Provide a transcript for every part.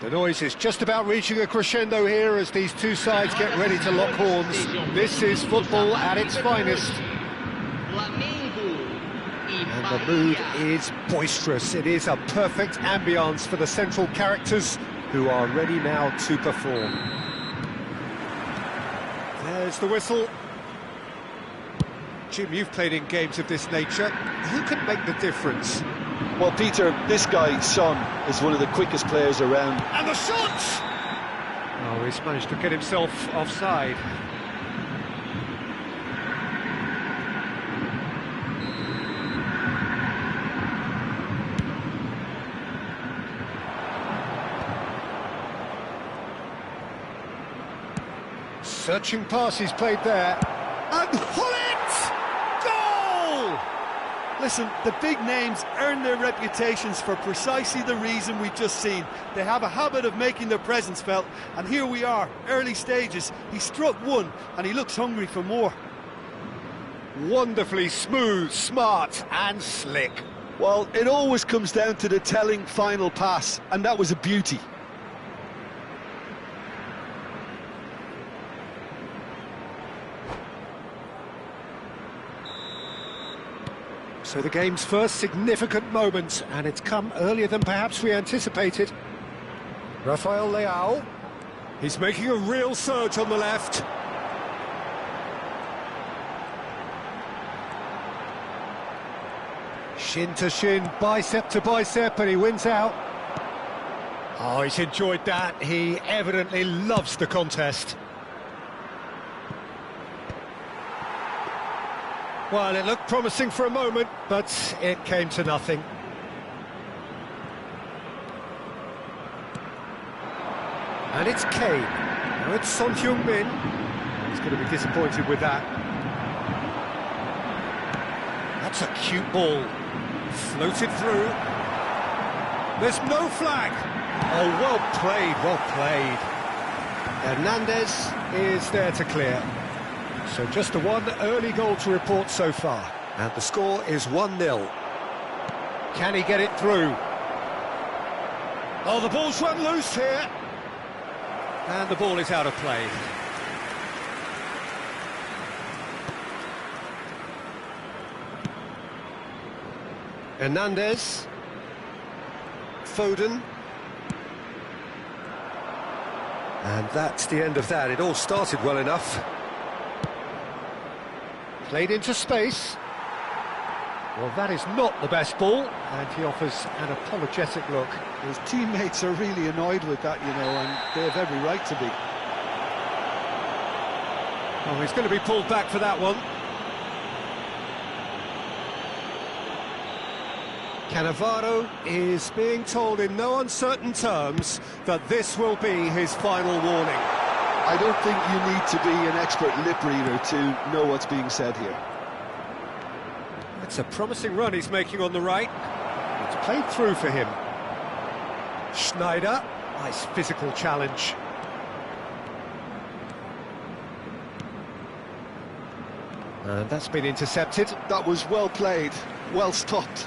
The noise is just about reaching a crescendo here as these two sides get ready to lock horns. This is football at its finest. And the mood is boisterous. It is a perfect ambience for the central characters who are ready now to perform. There's the whistle. Jim, you've played in games of this nature. Who can make the difference? Well, Peter, this guy, Son, is one of the quickest players around. And the shot! Oh, he's managed to get himself offside. Searching pass he's played there. And pull it! Goal! Listen, the big names earn their reputations for precisely the reason we've just seen. They have a habit of making their presence felt, and here we are, early stages. He struck one, and he looks hungry for more. Wonderfully smooth, smart and slick. Well, it always comes down to the telling final pass, and that was a beauty. So the game's first significant moment, and it's come earlier than perhaps we anticipated. Rafael Leao, he's making a real surge on the left. Shin to shin, bicep to bicep, and he wins out. Oh, he's enjoyed that. He evidently loves the contest. Well, it looked promising for a moment, but it came to nothing. And it's Kane. Now it's Son Heung-min. He's going to be disappointed with that. That's a cute ball. Floated through. There's no flag. Oh, well played, well played. Hernandez is there to clear. So just the one early goal to report so far. And the score is 1-0. Can he get it through? Oh, the ball's run loose here. And the ball is out of play. Hernandez. Foden. And that's the end of that. It all started well enough. Played into space. Well, that is not the best ball, and he offers an apologetic look. His teammates are really annoyed with that, you know, and they have every right to be. Oh, he's going to be pulled back for that one. Cannavaro is being told in no uncertain terms that this will be his final warning. I don't think you need to be an expert lip reader to know what's being said here. It's a promising run he's making on the right. It's played through for him. Schneider, nice physical challenge. And that's been intercepted. That was well played, well stopped.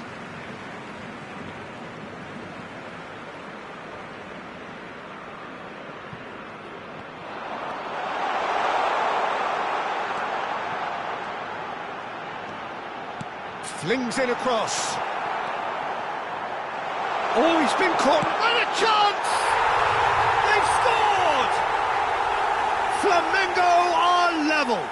Flings in across. Oh, he's been caught. And a chance! They've scored! Flamengo are level.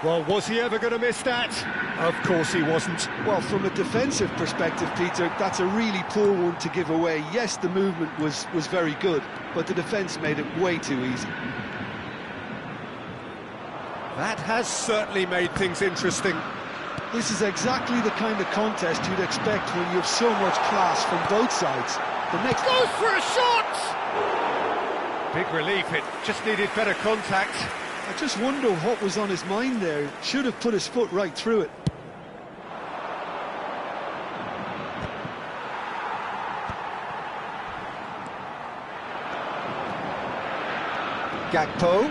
Well, was he ever going to miss that? Of course he wasn't. Well, from a defensive perspective, Peter, that's a really poor one to give away. Yes, the movement was very good, but the defence made it way too easy. That has certainly made things interesting. This is exactly the kind of contest you'd expect when you have so much class from both sides. The next goes for a shot! Big relief, it just needed better contact. I just wonder what was on his mind there. Should have put his foot right through it. Gakpo.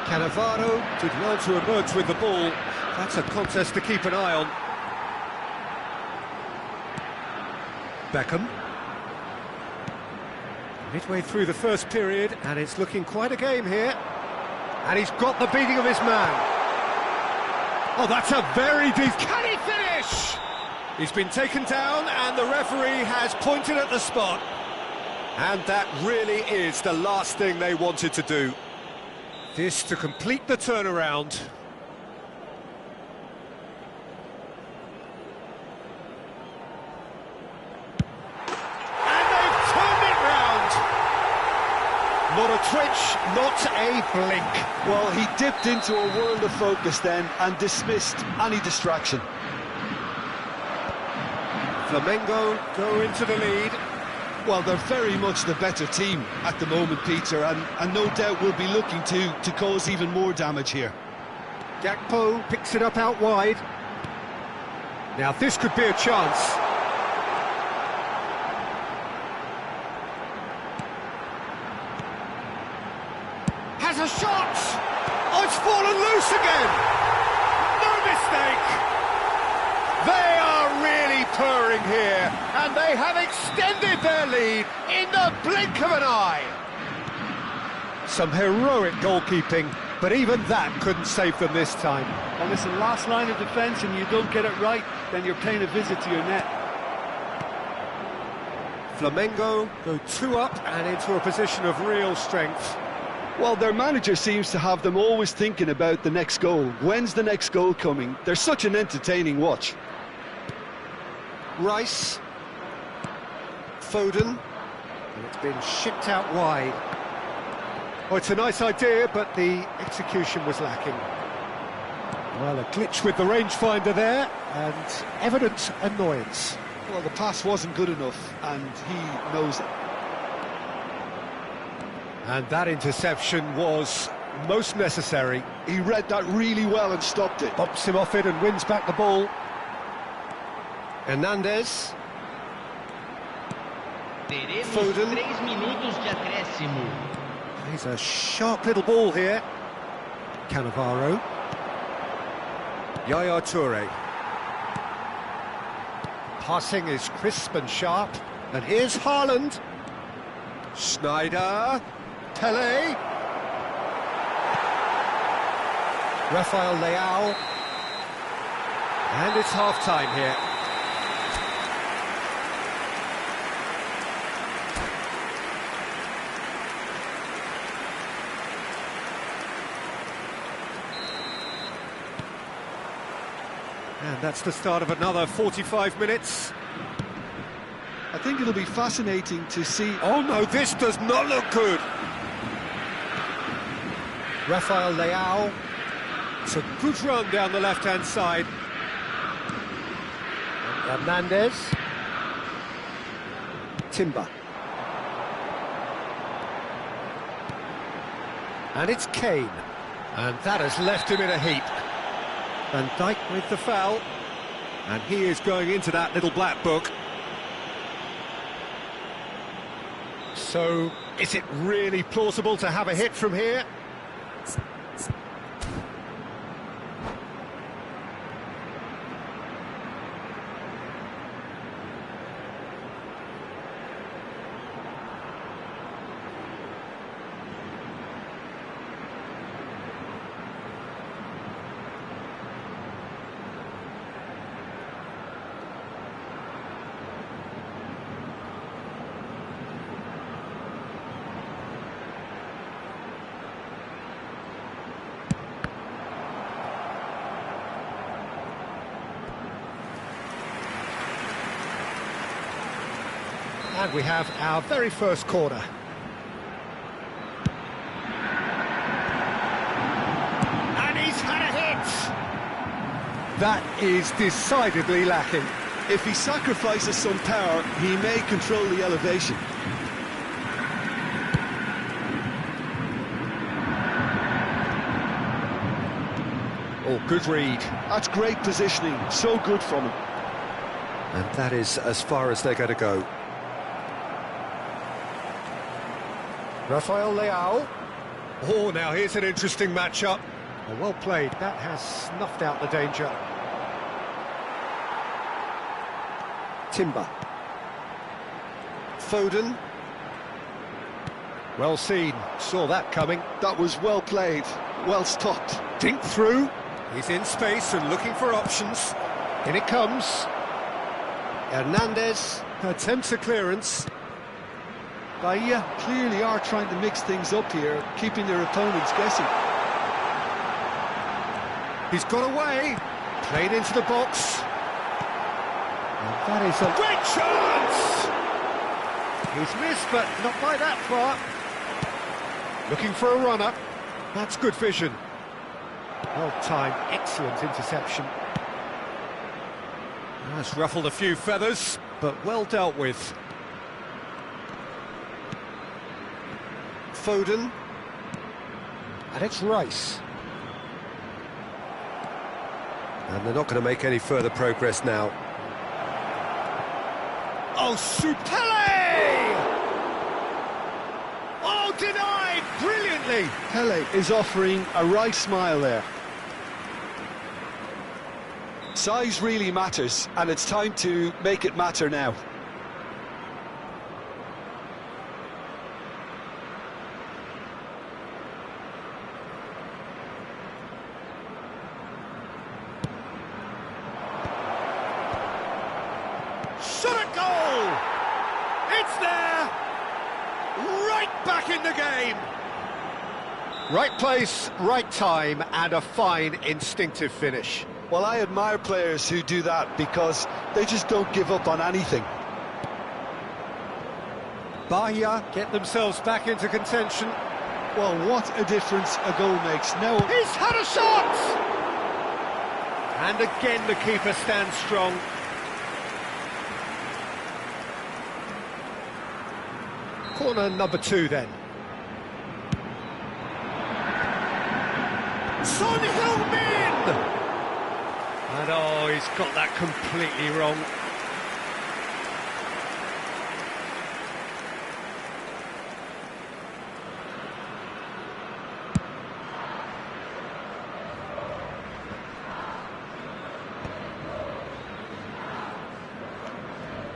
Cannavaro did well to emerge with the ball. That's a contest to keep an eye on. Beckham. Midway through the first period, and it's looking quite a game here. And he's got the beating of his man. Oh, that's a very deep... Can he finish? He's been taken down, and the referee has pointed at the spot. And that really is the last thing they wanted to do. This to complete the turnaround. Not a twitch, not a blink. Well, he dipped into a world of focus then and dismissed any distraction. Flamengo go into the lead. Well, they're very much the better team at the moment, Peter, and no doubt will be looking to cause even more damage here. Gakpo picks it up out wide. Now this could be a chance. Has a shot! Oh, it's fallen loose again! No mistake! They are really purring here, and they have extended their lead in the blink of an eye. Some heroic goalkeeping, but even that couldn't save them this time. And listen, last line of defence and you don't get it right, then you're paying a visit to your net. Flamengo go 2 up and into a position of real strength. Well, their manager seems to have them always thinking about the next goal. When's the next goal coming? They're such an entertaining watch. Rice. Foden. And it's been shipped out wide. Oh, it's a nice idea, but the execution was lacking. Well, a glitch with the rangefinder there, and evident annoyance. Well, the pass wasn't good enough, and he knows it. And that interception was most necessary. He read that really well and stopped it. Bumps him off it and wins back the ball. Hernandez. Foden. 3 minutos de acréscimo. Plays a sharp little ball here. Cannavaro. Yaya Toure. Passing is crisp and sharp. And here's Haaland. Schneider. Pelé. Rafael Leao. And it's half-time here. And that's the start of another 45 minutes. I think it'll be fascinating to see... Oh no, this does not look good. Rafael Leao. It's a good run down the left-hand side. And Hernandez. Timber. And it's Kane. And that has left him in a heap. Van Dijk with the foul. And he is going into that little black book. So, is it really plausible to have a hit from here? And we have our very first corner. And he's had a hit! That is decidedly lacking. If he sacrifices some power, he may control the elevation. Oh, good read. That's great positioning, so good from him. And that is as far as they're going to go. Rafael Leao. Oh, now here's an interesting matchup. Oh, well played. That has snuffed out the danger. Timber. Foden. Well seen, saw that coming. That was well played, well stopped. Dink through, he's in space and looking for options. In it comes. Hernandez attempts a clearance. Bahia clearly are trying to mix things up here, keeping their opponents guessing. He's got away, played into the box. And that is a great chance! He's missed, but not by that far. Looking for a runner. That's good vision. Well timed, excellent interception. That's ruffled a few feathers, but well dealt with. Foden. And it's Rice. And they're not going to make any further progress now. Oh, PELÉ! Oh, denied brilliantly! PELÉ is offering a right smile there. Size really matters, and it's time to make it matter now. Shot at goal! It's there! Right back in the game! Right place, right time, and a fine instinctive finish. Well, I admire players who do that because they just don't give up on anything. Bahia get themselves back into contention. Well, what a difference a goal makes. Now He's had a shot! And again the keeper stands strong. Corner number 2 then. Son Heung-min! And oh, he's got that completely wrong.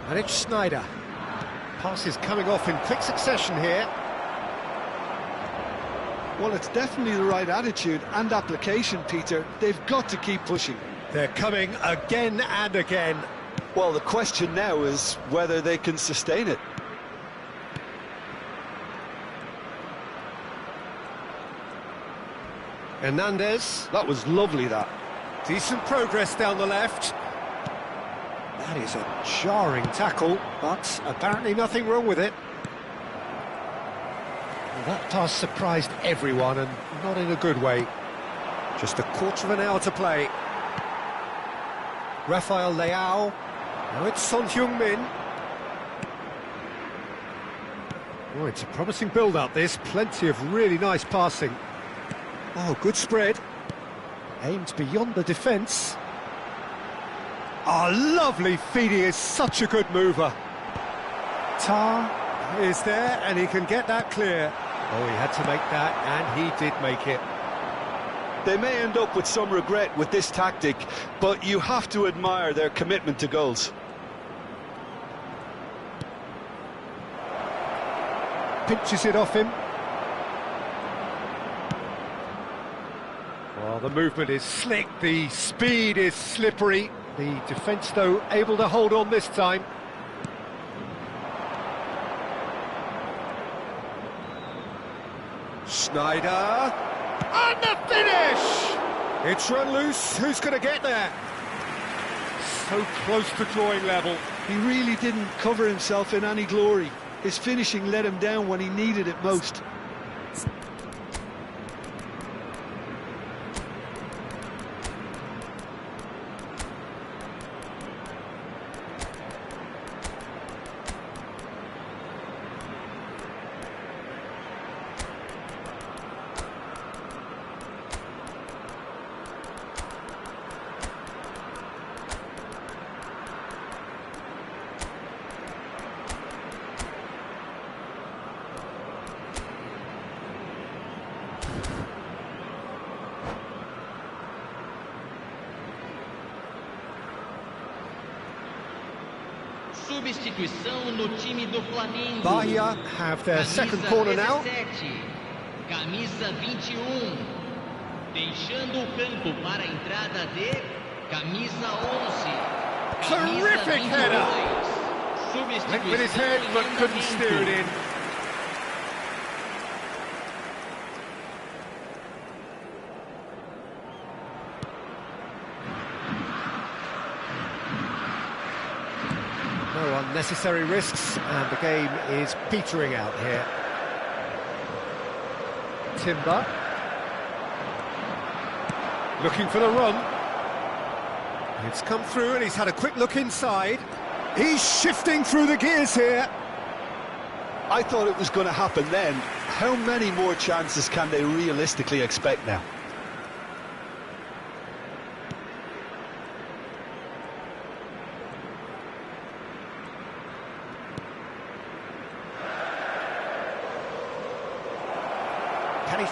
And it's Sneijder. Passes coming off in quick succession here. well, it's definitely the right attitude and application, Peter. They've got to keep pushing. They're coming again and again. Well, the question now is whether they can sustain it. Hernandez. That was lovely, that. Decent progress down the left. That is a jarring tackle, but apparently nothing wrong with it. Well, that pass surprised everyone, and not in a good way. Just a quarter of an hour to play. Rafael Leao. Now it's Son Heung-min. Oh, it's a promising build-up, this. Plenty of really nice passing. Oh, good spread. Aimed beyond the defence. Oh, lovely feed. He is such a good mover. Tar is there, and he can get that clear. Oh, he had to make that, and he did make it. They may end up with some regret with this tactic, but you have to admire their commitment to goals. Pinches it off him. Well, the movement is slick, the speed is slippery. The defence, though, able to hold on this time. Sneijder. And the finish! It's run loose. Who's going to get there? So close to drawing level. He really didn't cover himself in any glory. His finishing let him down when he needed it most. Substituição no time do Flamengo. Bahia have their second corner now. 17, camisa 21. Deixando o campo para a entrada de camisa 11. Terrific header. Went with his head but couldn't steer it in. No unnecessary risks, and the game is petering out here. Timber. Looking for the run. It's come through and he's had a quick look inside. He's shifting through the gears here. I thought it was going to happen then. How many more chances can they realistically expect now?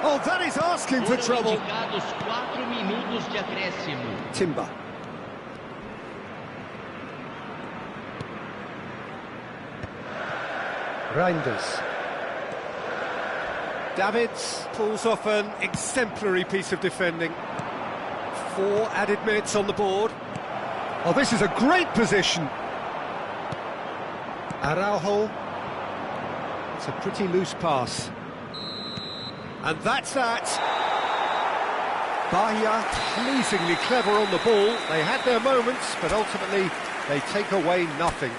Oh, that is asking for trouble. Indicados 4 minutos de acréscimo. Timber. Reinders. Davids pulls off an exemplary piece of defending. 4 added minutes on the board. Oh, this is a great position. Araujo. It's a pretty loose pass. And that's that. Bahia pleasingly clever on the ball. They had their moments, but ultimately they take away nothing.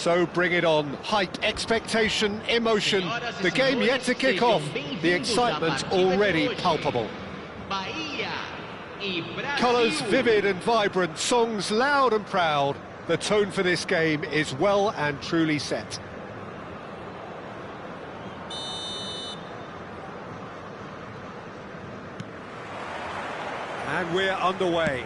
So bring it on. Hype, expectation, emotion. The game yet to kick off. The excitement already palpable. Colours vivid and vibrant, songs loud and proud. The tone for this game is well and truly set. And we're underway.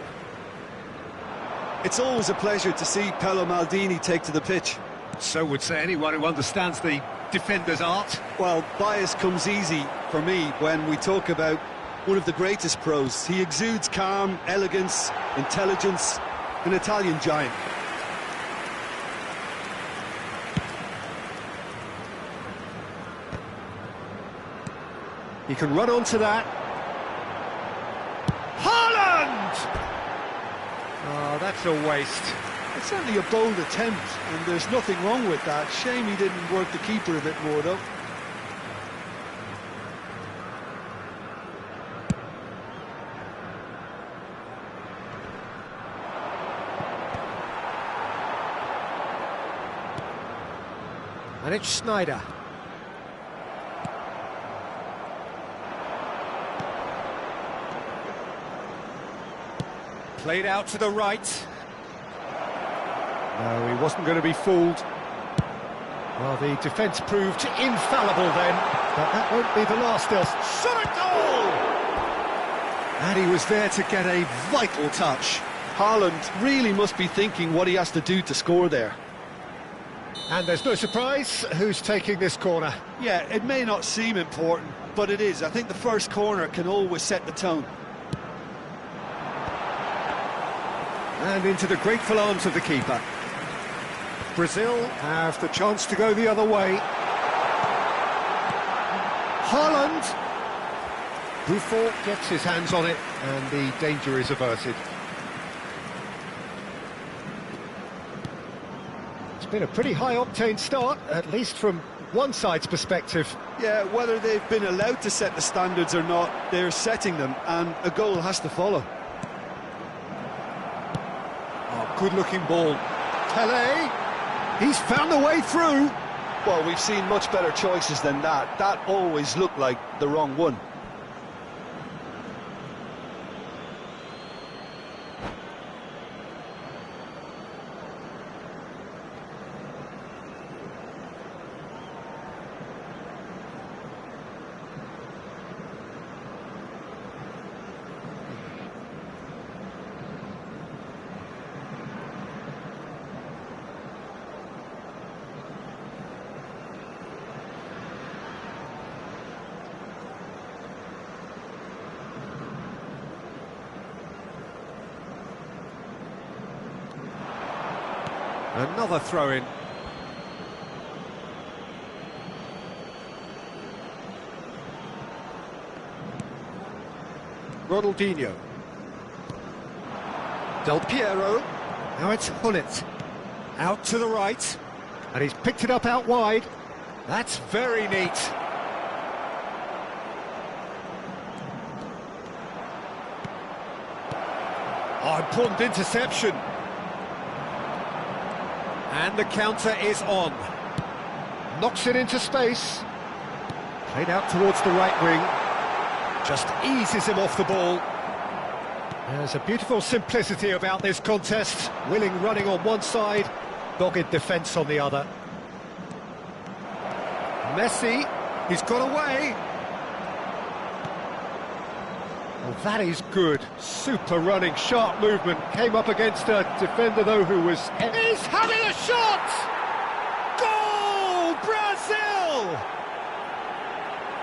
It's always a pleasure to see Paolo Maldini take to the pitch. So would say anyone who understands the defender's art. Well, bias comes easy for me when we talk about one of the greatest pros. He exudes calm, elegance, intelligence, an Italian giant. He can run onto that. Haaland! Oh, that's a waste. It's certainly a bold attempt, and there's nothing wrong with that. Shame he didn't work the keeper a bit more, though. And it's Snyder. Played out to the right. No, he wasn't going to be fooled. Well, the defence proved infallible then, but that won't be the last. They'll shot a goal! And he was there to get a vital touch. Haaland really must be thinking what he has to do to score there. And there's no surprise who's taking this corner. Yeah, it may not seem important, but it is. I think the first corner can always set the tone. And into the grateful arms of the keeper. Brazil have the chance to go the other way. Haaland. Buffon gets his hands on it, and the danger is averted. It's been a pretty high-octane start, at least from one side's perspective. Yeah, whether they've been allowed to set the standards or not, they're setting them, and a goal has to follow. Oh, good-looking ball. PELÉ, he's found a way through. Well, we've seen much better choices than that. That always looked like the wrong one. Another throw-in. Ronaldinho. Del Piero. Now it's Hullet. Out to the right. And he's picked it up out wide. That's very neat. Oh, important interception. And the counter is on. Knocks it into space. Played out towards the right wing. Just eases him off the ball. There's a beautiful simplicity about this contest. Willing running on one side, dogged defence on the other. Messi, he's got away. Well, that is good. Super running, sharp movement. Came up against a defender, though, who was... He's having a shot! Goal! Brazil!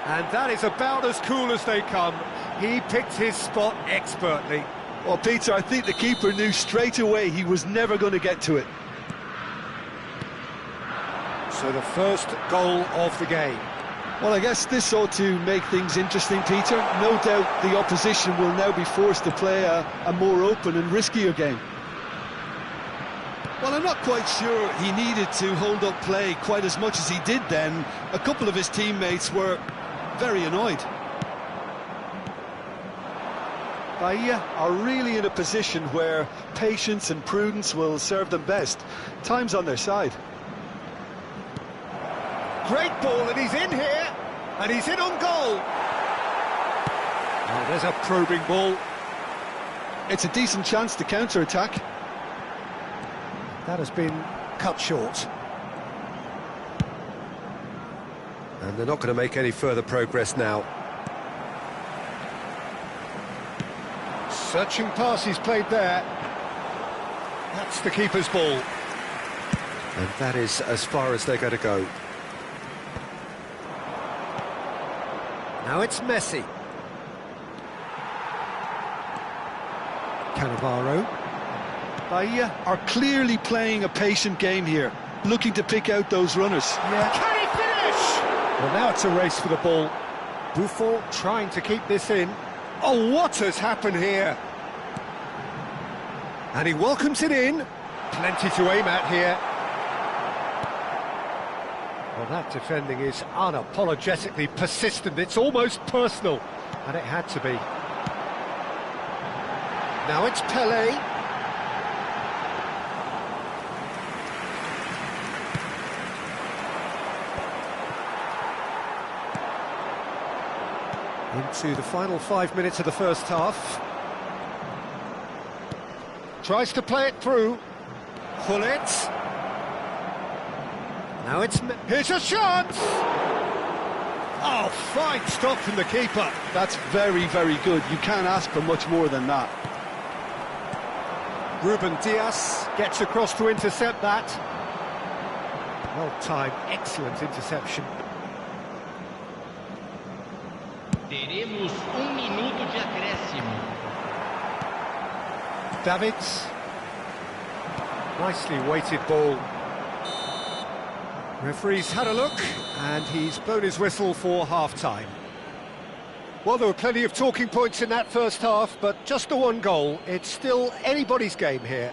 And that is about as cool as they come. He picked his spot expertly. Well, Peter, I think the keeper knew straight away he was never going to get to it. So the first goal of the game. Well, I guess this ought to make things interesting, Peter. No doubt the opposition will now be forced to play a more open and riskier game. Well, I'm not quite sure he needed to hold up play quite as much as he did then. A couple of his teammates were very annoyed. Bahia are really in a position where patience and prudence will serve them best. Time's on their side. great ball, and he's in here, and he's in on goal. Oh, there's a probing ball. It's a decent chance to counter-attack. That has been cut short. And they're not going to make any further progress now. Searching pass he's played there. That's the keeper's ball. And that is as far as they're going to go. Now it's Messi. Cannavaro. Bahia are clearly playing a patient game here, looking to pick out those runners. Yeah. Can he finish? Well, now it's a race for the ball. Buffon trying to keep this in. Oh, what has happened here? And he welcomes it in. Plenty to aim at here. Well, that defending is unapologetically persistent. It's almost personal, and it had to be. Now it's PELÉ. Into the final 5 minutes of the first half. Tries to play it through. Hullet. Now it's... Here's a chance! Oh, fine stop from the keeper. That's very, very good. You can't ask for much more than that. Ruben Dias gets across to intercept that. Well-timed, excellent interception. Teremos minuto de acréscimo. Davids. Nicely weighted ball. Referee's had a look, and he's blown his whistle for half-time. Well, there were plenty of talking points in that first half, but just the one goal. It's still anybody's game here.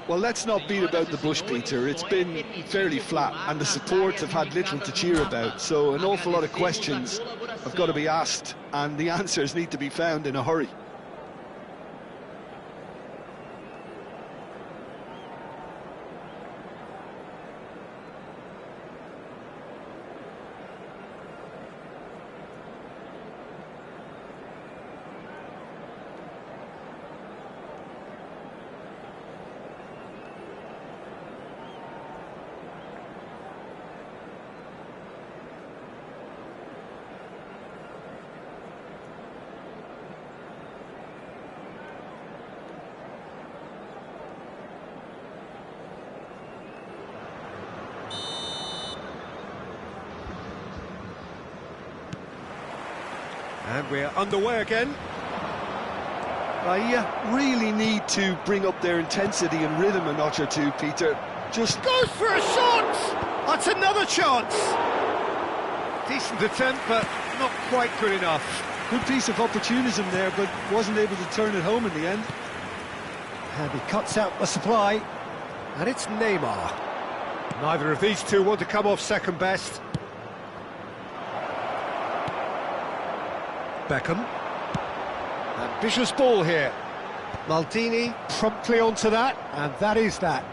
Well, let's not beat about the bush, Peter. It's been fairly flat, and the supports have had little to cheer about, so an awful lot of questions have got to be asked, and the answers need to be found in a hurry. And we're underway again. Bahia really need to bring up their intensity and rhythm a notch or two, Peter. Just goes for a shot! That's another chance! Decent attempt, but not quite good enough. Good piece of opportunism there, but wasn't able to turn it home in the end. And he cuts out the supply. And it's Neymar. Neither of these two want to come off second best. Beckham. Ambitious ball here. Maldini promptly onto that, and that is that.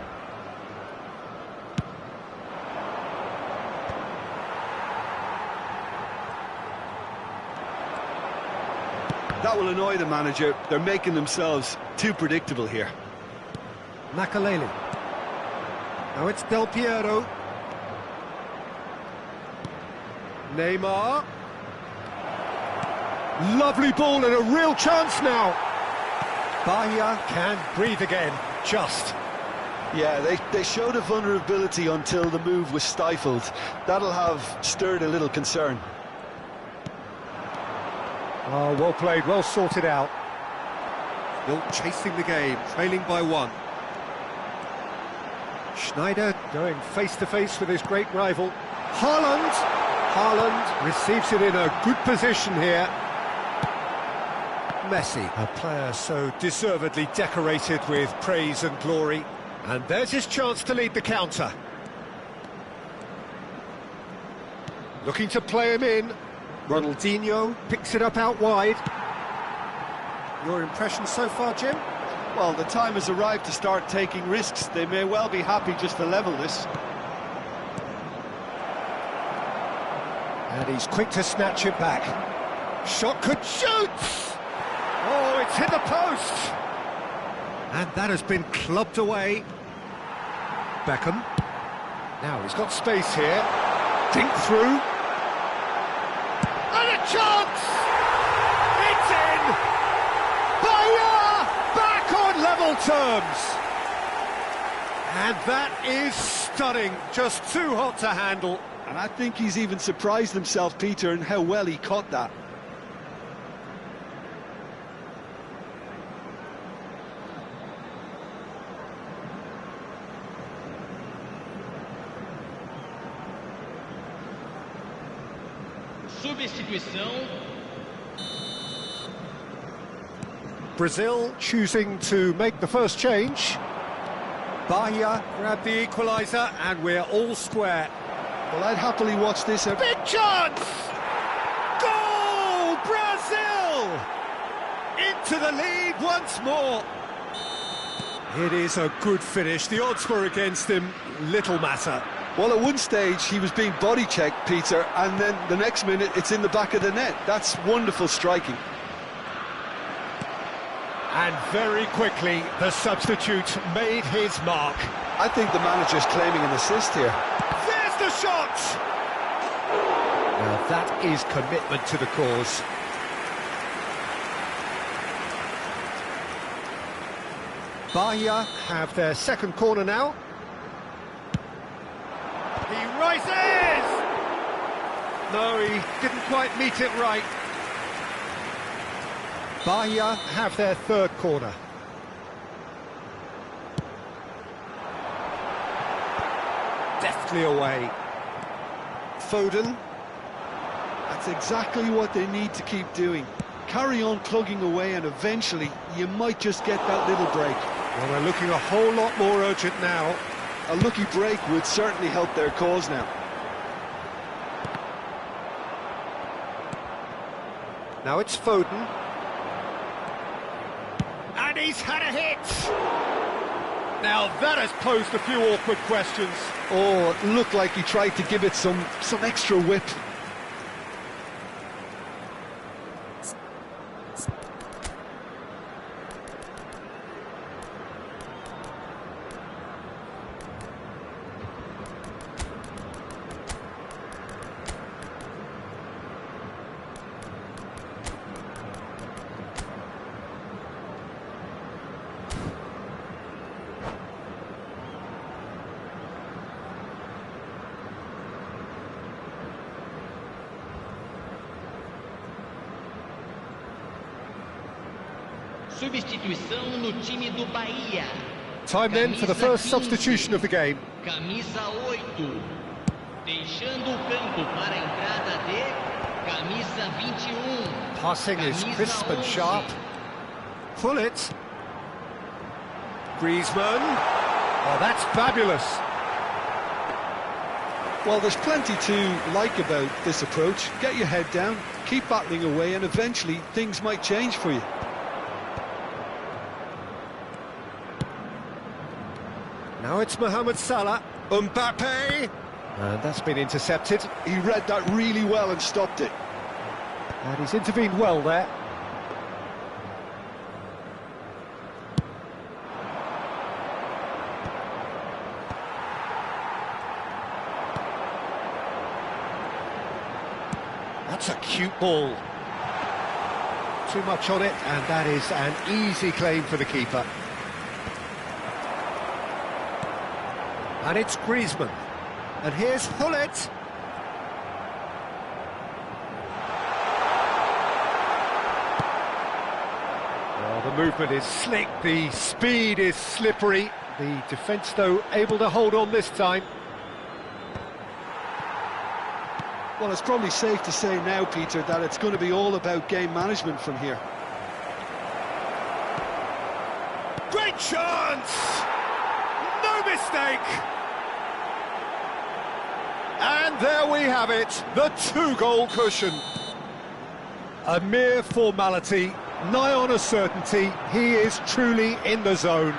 That will annoy the manager. They're making themselves too predictable here. Makaleli. Now it's Del Piero. Neymar. Lovely ball and a real chance now. Bahia can breathe again, just. Yeah, they showed a vulnerability until the move was stifled. That'll have stirred a little concern. Oh, well played, well sorted out. Still chasing the game, trailing by one. Schneider going face-to-face with his great rival. Haaland. Haaland receives it in a good position here. Messi, a player so deservedly decorated with praise and glory. And there's his chance to lead the counter. Looking to play him in. Ronaldinho picks it up out wide. Your impression so far, Jim? Well, the time has arrived to start taking risks. They may well be happy just to level this. And he's quick to snatch it back. Shot could shoot! Oh, it's hit the post! And that has been clubbed away. Beckham. Now he's got space here. Dink through. And a chance! It's in! Bayer back on level terms! And that is stunning. Just too hot to handle. And I think he's even surprised himself, Peter, in how well he caught that. Substituição. Brazil choosing to make the first change. Bahia grabbed the equaliser and we're all square. Well, I'd happily watch this. Big chance! Goal! Brazil! Into the lead once more. It is a good finish. The odds were against him. Little matter. Well, at one stage he was being body checked, Peter, and then the next minute it's in the back of the net. That's wonderful striking. And very quickly the substitute made his mark. I think the manager's claiming an assist here. There's the shot! Now that is commitment to the cause. Bahia have their second corner now. He rises! No, he didn't quite meet it right. Bahia have their third corner. Deftly away. Foden. That's exactly what they need to keep doing. Carry on plugging away and eventually you might just get that little break. Well, they're looking a whole lot more urgent now. A lucky break would certainly help their cause now. Now it's Foden. And he's had a hit! Now that has posed a few awkward questions. Oh, it looked like he tried to give it some extra whip. Substituição no time do Bahia. Time then for the first substitution of the game. Camisa 8. Deixando o campo para a entrada de camisa 21. Passing is crisp and sharp. Pull it. Griezmann. Oh, that's fabulous. Well, there's plenty to like about this approach. Get your head down, keep battling away, and eventually things might change for you. Now it's Mohamed Salah. Mbappe. And that's been intercepted. He read that really well and stopped it. And he's intervened well there. That's a cute ball. Too much on it, and that is an easy claim for the keeper. And it's Griezmann. And here's Hullet. Oh, the movement is slick, the speed is slippery. The defence, though, able to hold on this time. Well, it's probably safe to say now, Peter, that it's going to be all about game management from here. Great chance! No mistake! And there we have it, the two-goal cushion. A mere formality, nigh on a certainty, he is truly in the zone.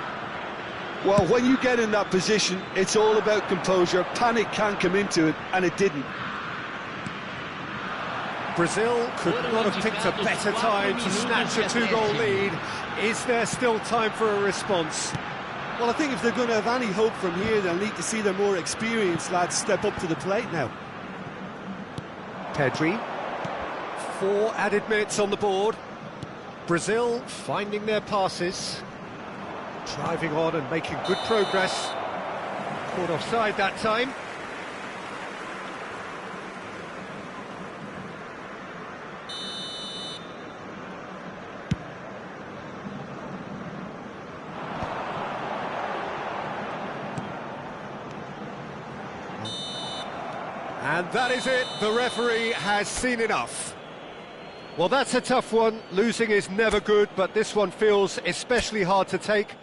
Well, when you get in that position, it's all about composure. Panic can't come into it, and it didn't. Brazil could not have picked a better time to snatch a two-goal lead. Is there still time for a response? Well, I think if they're going to have any hope from here, they'll need to see their more experienced lads step up to the plate now. Pedri. 4 added minutes on the board. Brazil finding their passes. Driving on and making good progress. Caught offside that time. And that is it, the referee has seen enough. Well, that's a tough one. Losing is never good, but this one feels especially hard to take.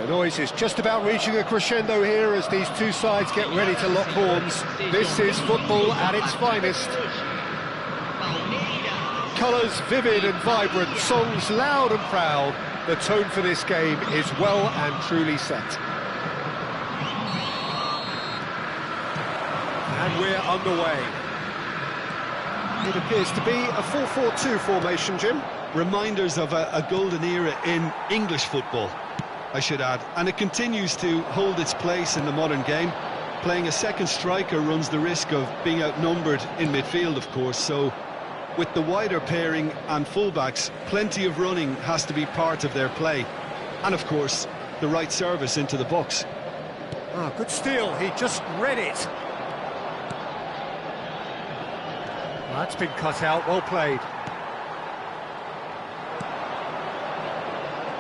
The noise is just about reaching a crescendo here as these two sides get ready to lock horns. This is football at its finest. Colours vivid and vibrant, songs loud and proud. The tone for this game is well and truly set. And we're underway. It appears to be a 4-4-2 formation, Jim. Reminders of a golden era in English football, I should add. And it continues to hold its place in the modern game. Playing a second striker runs the risk of being outnumbered in midfield, of course, so with the wider pairing and fullbacks, plenty of running has to be part of their play. And of course, the right service into the box. Ah, good steal, he just read it. That's been cut out, well played.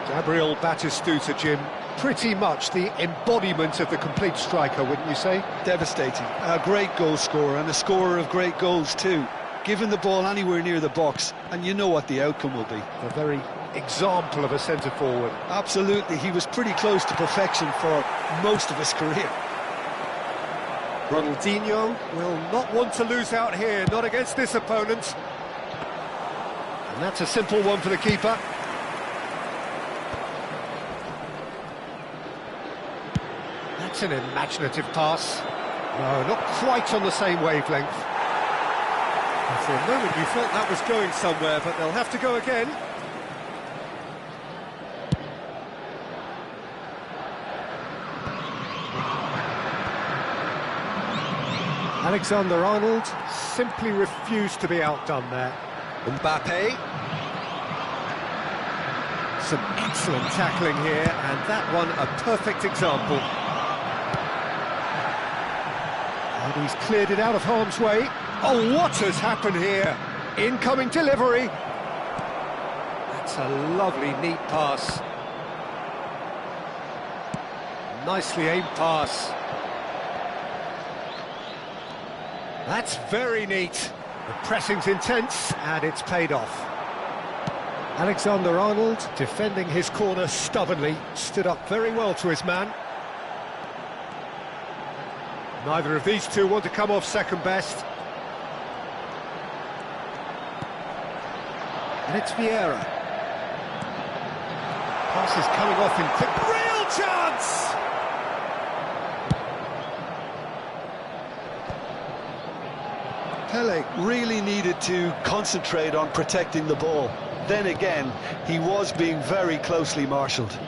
Gabriel Batistuta, Jim, pretty much the embodiment of the complete striker, wouldn't you say? Devastating. A great goal scorer and a scorer of great goals too. Given the ball anywhere near the box, and you know what the outcome will be. A very example of a centre-forward. Absolutely, he was pretty close to perfection for most of his career. Ronaldinho will not want to lose out here, not against this opponent. And that's a simple one for the keeper. That's an imaginative pass. No, not quite on the same wavelength. And for a moment you felt that was going somewhere, but they'll have to go again. Alexander-Arnold simply refused to be outdone there. Mbappe. Some excellent tackling here, and that one a perfect example. And he's cleared it out of harm's way. Oh, what has happened here? Incoming delivery. That's a lovely, neat pass. Nicely aimed pass. That's very neat. The pressing's intense, and it's paid off. Alexander-Arnold, defending his corner stubbornly, stood up very well to his man. Neither of these two want to come off second best. And it's Vieira. Pass is coming off in quick. Real chance! Pelé really needed to concentrate on protecting the ball. Then again, he was being very closely marshalled.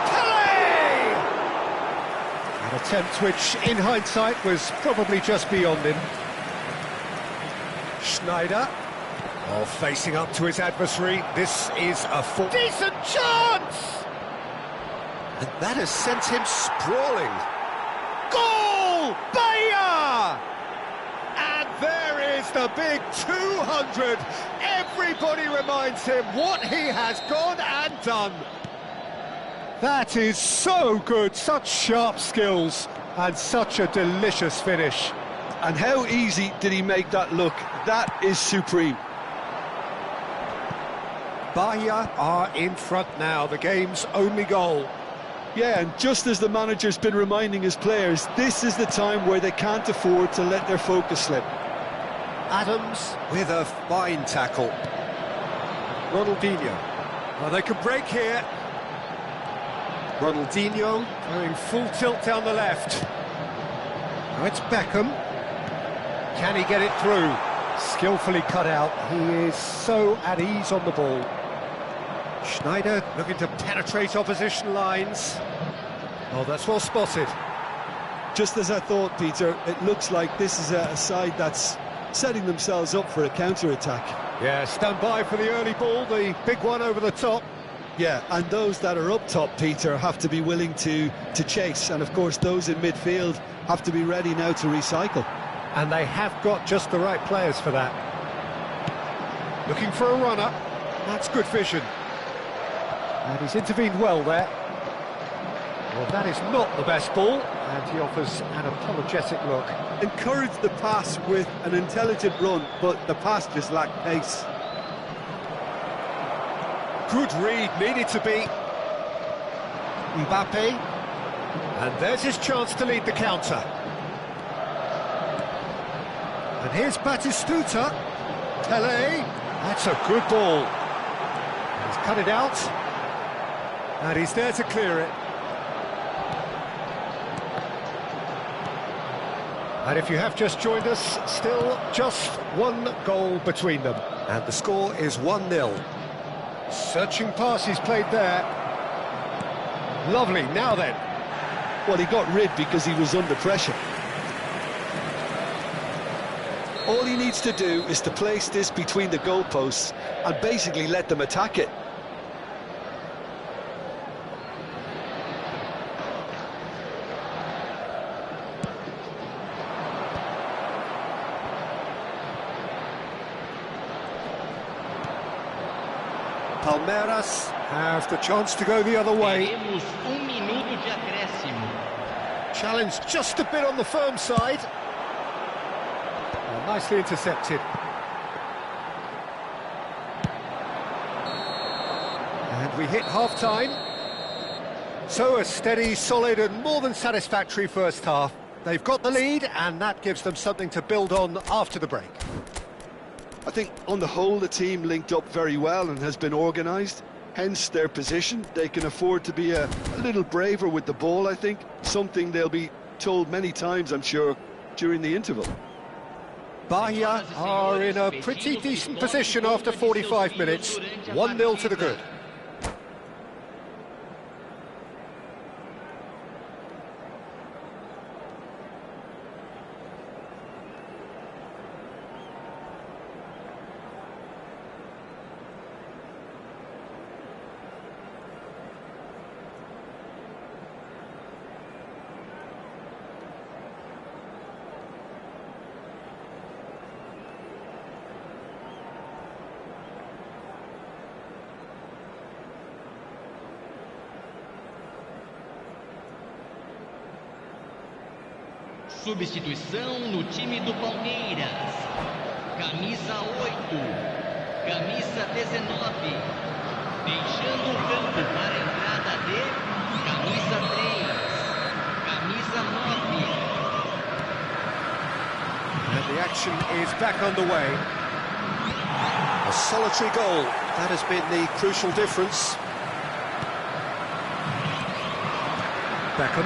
Pelé! An attempt which, in hindsight, was probably just beyond him. Schneider. Oh, facing up to his adversary. This is a decent chance! And that has sent him sprawling. Goal! Bayer! And there is the big 200. Everybody reminds him what he has gone and done. That is so good, such sharp skills, and such a delicious finish. And how easy did he make that look? That is supreme. Bahia are in front now, the game's only goal. Yeah, and just as the manager's been reminding his players, this is the time where they can't afford to let their focus slip. Adams with a fine tackle. Ronaldinho. Well, they could break here. Ronaldinho going full tilt down the left. Now it's Beckham. Can he get it through? Skillfully cut out. He is so at ease on the ball. Schneider looking to penetrate opposition lines. Oh, that's well spotted. Just as I thought, Peter, it looks like this is a side that's setting themselves up for a counter-attack. Yeah, stand by for the early ball, the big one over the top. Yeah, and those that are up top, Peter, have to be willing to chase. And of course, those in midfield have to be ready now to recycle. And they have got just the right players for that. Looking for a runner. That's good vision. And he's intervened well there. Well, that is not the best ball, and he offers an apologetic look. Encouraged the pass with an intelligent run, but the pass just lacked pace. Good read, needed to be. Mbappe. And there's his chance to lead the counter. And here's Batistuta. PELÉ. That's a good ball. He's cut it out. And he's there to clear it. And if you have just joined us, still just one goal between them. And the score is 1-0. Searching pass he's played there. Lovely, now then. Well, he got rid because he was under pressure. All he needs to do is to place this between the goalposts and basically let them attack it. Palmeiras have the chance to go the other way. Teremos minuto de acréscimo. Challenge just a bit on the firm side. Well, nicely intercepted. And we hit half-time. So a steady, solid and more than satisfactory first half. They've got the lead and that gives them something to build on after the break. I think on the whole the team linked up very well and has been organised, hence their position. They can afford to be a little braver with the ball, I think, something they'll be told many times, I'm sure, during the interval. Bahia are in a pretty decent position after 45 minutes, 1-0 to the good. Substituição no time do Palmeiras. Camisa 8, camisa 19. Deixando o campo para a entrada de camisa 3, camisa 9. And the action is back underway. A solitary goal, that has been the crucial difference. Beckham.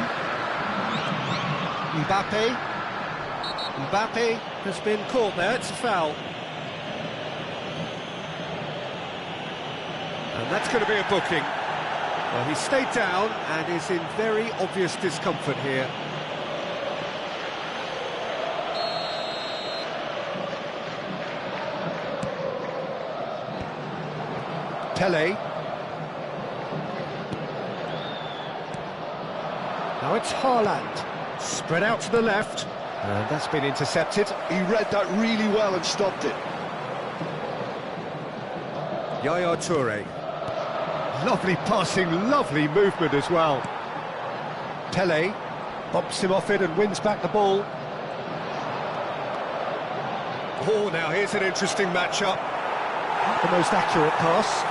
Mbappe has been caught there, it's a foul. And that's going to be a booking. Well, he stayed down and is in very obvious discomfort here. PELÉ. Now it's Haaland. Spread out to the left, and that's been intercepted. He read that really well and stopped it. Yaya Touré. Lovely passing, lovely movement as well. PELÉ bumps him off it and wins back the ball. Oh, now here's an interesting matchup. Not the most accurate pass.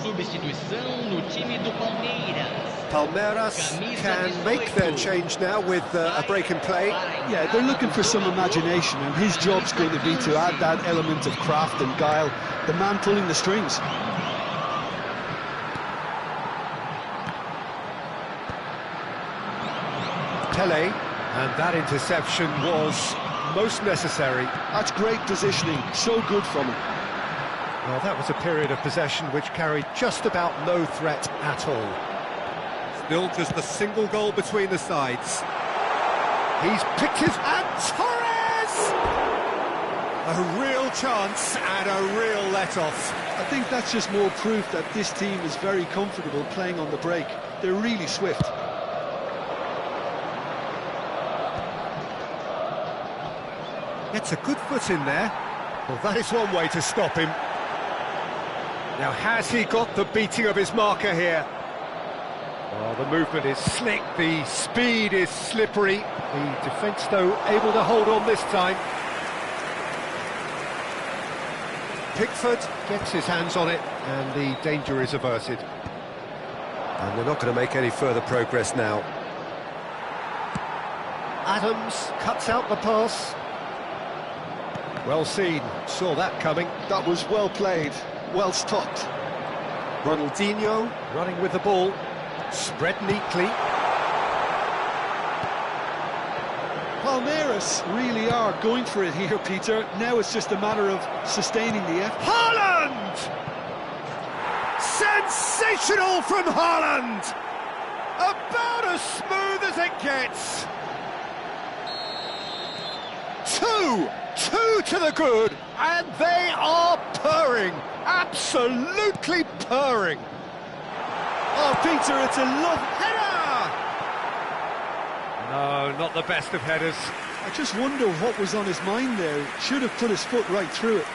Substituição no time do Palmeiras. Palmeiras can make their change now with a break in play. Yeah, they're looking for some imagination, and his job's going to be to add that element of craft and guile, the man pulling the strings. PELÉ, and that interception was most necessary. That's great positioning, so good from him. Well, that was a period of possession which carried just about no threat at all. Still just a single goal between the sides. He's picked his... and Torres! A real chance and a real let-off. I think that's just more proof that this team is very comfortable playing on the break. They're really swift. Gets a good foot in there. Well, that is one way to stop him. Now, has he got the beating of his marker here? Oh, the movement is slick, the speed is slippery. The defence, though, able to hold on this time. Pickford gets his hands on it, and the danger is averted. And they're not going to make any further progress now. Adams cuts out the pass. Well seen, saw that coming. That was well played, well stopped. Ronaldinho running with the ball, spread neatly. Palmeiras really are going for it here, Peter. Now it's just a matter of sustaining the effort. Haaland! Sensational from Haaland! About as smooth as it gets. Two to the good, and they are purring, absolutely purring. Oh, Peter, it's a Header! No, not the best of headers. I just wonder what was on his mind there. Should have put his foot right through it.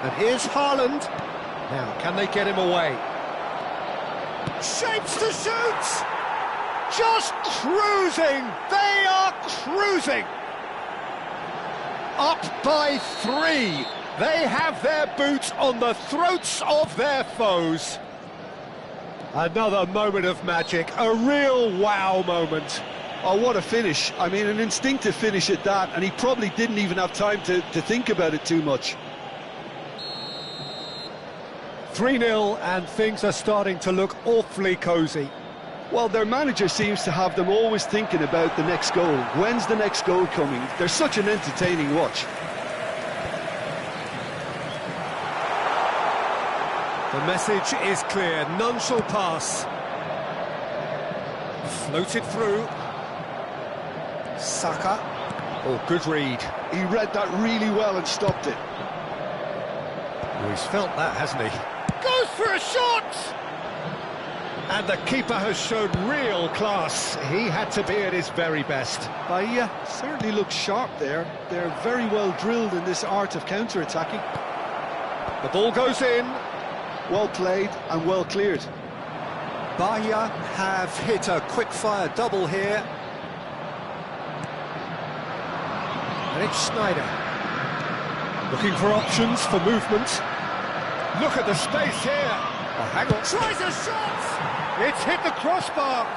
And here's Haaland. Now, can they get him away? Shapes to shoot! Just cruising! They are cruising! Up by 3. They have their boots on the throats of their foes. Another moment of magic, a real wow moment. Oh, what a finish. I mean, an instinctive finish at that, and he probably didn't even have time to think about it too much. 3-0, and things are starting to look awfully cosy. Well, their manager seems to have them always thinking about the next goal. When's the next goal coming? They're such an entertaining watch. The message is clear, none shall pass. Floated through. Saka. Oh, good read. He read that really well and stopped it. Oh, he's felt that, hasn't he? Goes for a shot! And the keeper has shown real class. He had to be at his very best. Bahia certainly looks sharp there. They're very well drilled in this art of counter-attacking. The ball goes in. Well played and well cleared. Bahia have hit a quick-fire double here. And it's Schneider. Looking for options for movement. Look at the space here. Oh, hang on. Tries a shot! It's hit the crossbar.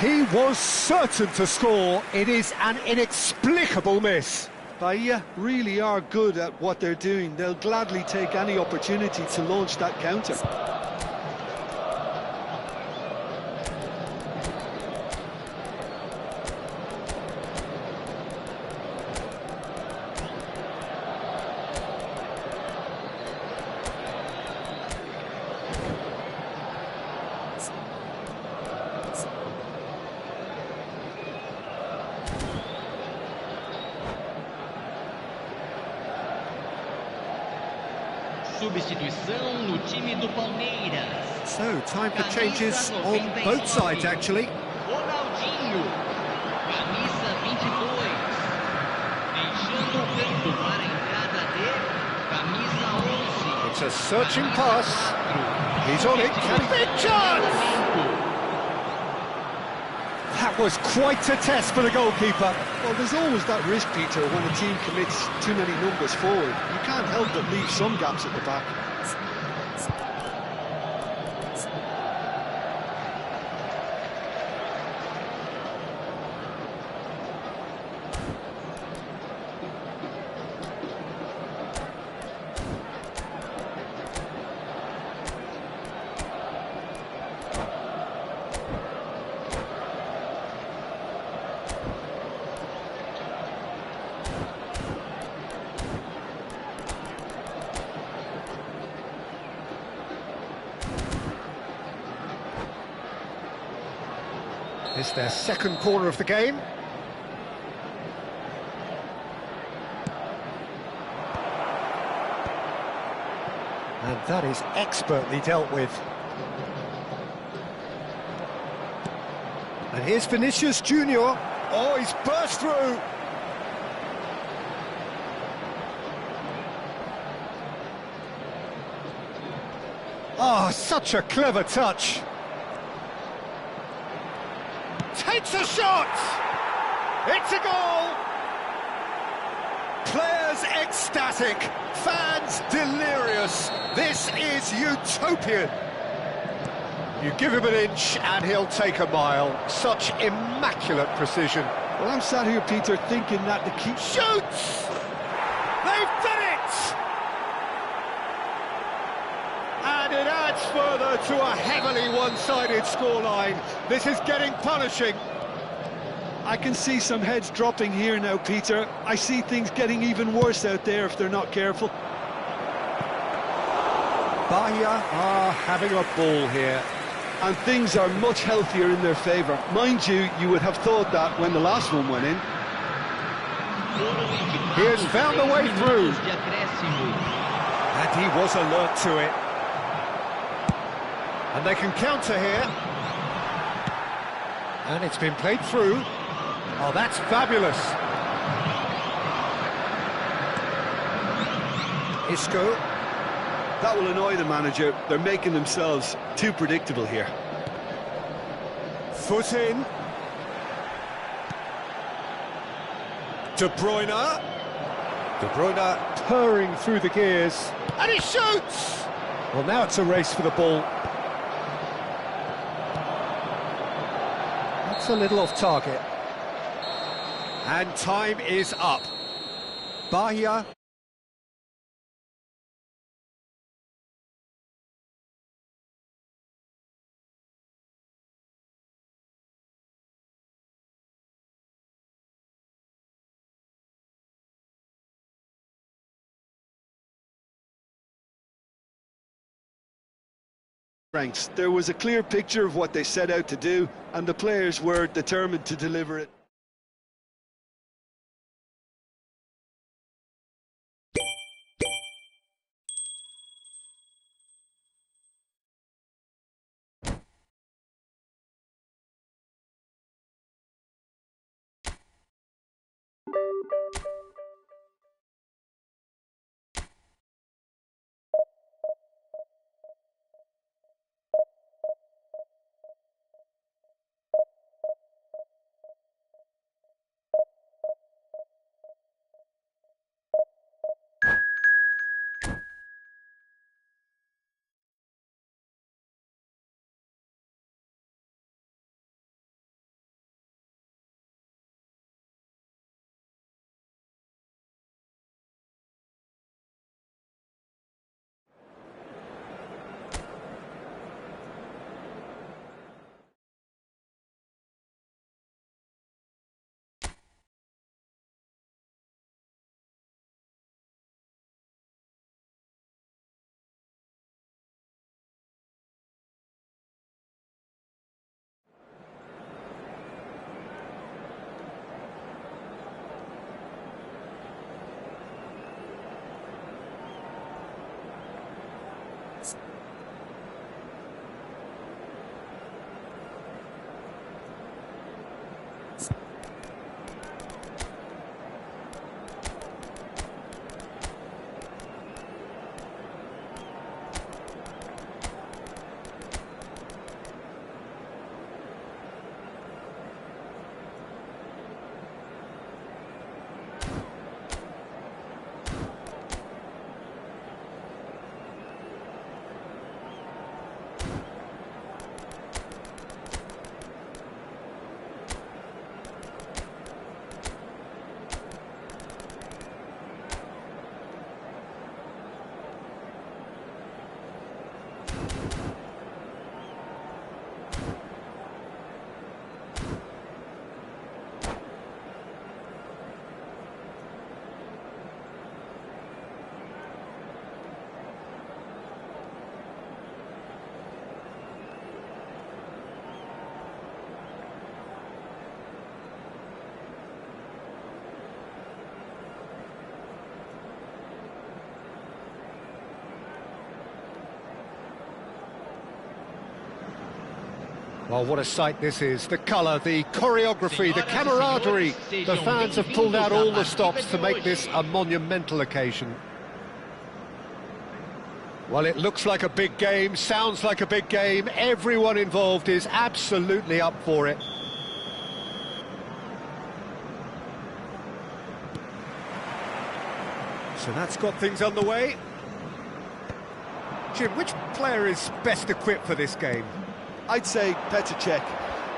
He was certain to score. It is an inexplicable miss. Bahia really are good at what they're doing. They'll gladly take any opportunity to launch that counter. Substituição no time do Palmeiras. So, time for changes on both sides, actually. Ronaldinho, camisa 22. Deixando o campo para a entrada de camisa 11. It's a searching pass. He's on it. Big chance! That was quite a test for the goalkeeper. Well, there's always that risk, Peter, when a team commits too many numbers forward. You can't help but leave some gaps at the back. It's their second corner of the game. And that is expertly dealt with. And here's Vinicius Junior. Oh, he's burst through. Oh, such a clever touch. Takes a shot! It's a goal! Players ecstatic, fans delirious. This is utopian. You give him an inch and he'll take a mile. Such immaculate precision. Well, I'm sat here, Peter, thinking that the keeper Shoots! They've done it! And it adds further to a heavily one-sided scoreline. This is getting punishing. I can see some heads dropping here now, Peter. I see things getting even worse out there if they're not careful. Bahia are having a ball here. And things are much healthier in their favour. Mind you, you would have thought that when the last one went in. He has found the way through. And he was alert to it. And they can counter here. And it's been played through. Oh, that's fabulous. Isco. That will annoy the manager. They're making themselves too predictable here. Foot in. De Bruyne. De Bruyne purring through the gears. And he shoots! Well, now it's a race for the ball. That's a little off target. And time is up. Bahia Ranks. There was a clear picture of what they set out to do, and the players were determined to deliver it. Well, what a sight this is. The colour, the choreography, the camaraderie. The fans have pulled out all the stops to make this a monumental occasion. Well, it looks like a big game, sounds like a big game. Everyone involved is absolutely up for it. So that's got things underway. Jim, which player is best equipped for this game? I'd say Petr.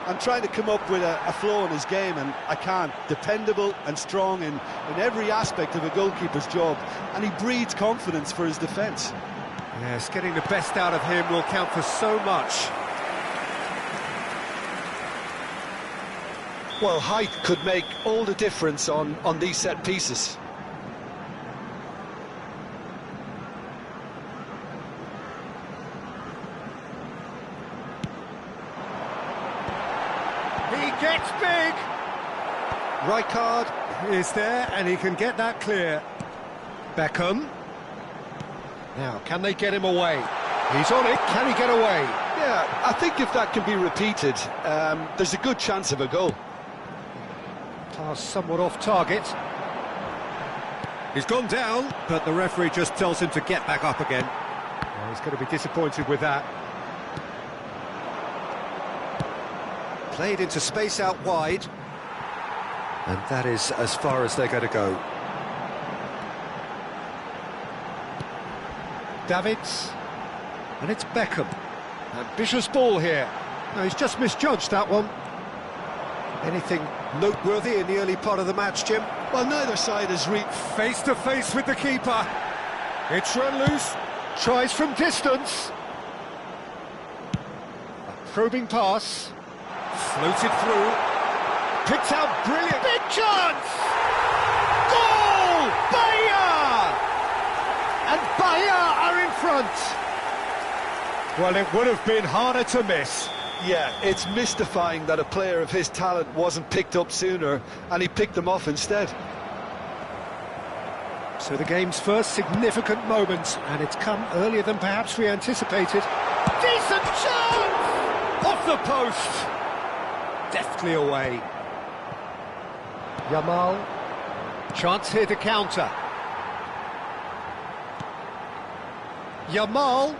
I'm trying to come up with a flaw in his game, and I can't. Dependable and strong in every aspect of a goalkeeper's job, and he breeds confidence for his defence. Yes, getting the best out of him will count for so much. Well, height could make all the difference on these set pieces. He gets big! Rijkaard is there, and he can get that clear. Beckham. Now, can they get him away? He's on it, can he get away? Yeah, I think if that can be repeated, there's a good chance of a goal. Pass somewhat off target. He's gone down, but the referee just tells him to get back up again. Well, he's going to be disappointed with that. Played into space out wide. And that is as far as they're going to go. Davids. And it's Beckham. Ambitious ball here. No, he's just misjudged that one. Anything noteworthy in the early part of the match, Jim? Well, neither side has reached Face to face with the keeper. It's run loose. Tries from distance. A probing pass. Floated through. Picked out brilliant. Big chance! Goal! Bahia! And Bahia are in front. Well, it would have been harder to miss. Yeah, it's mystifying that a player of his talent wasn't picked up sooner, and he picked them off instead. So the game's first significant moment, and it's come earlier than perhaps we anticipated. Decent chance! Off the post! Deftly away. Yamal. Chance here to counter. Yamal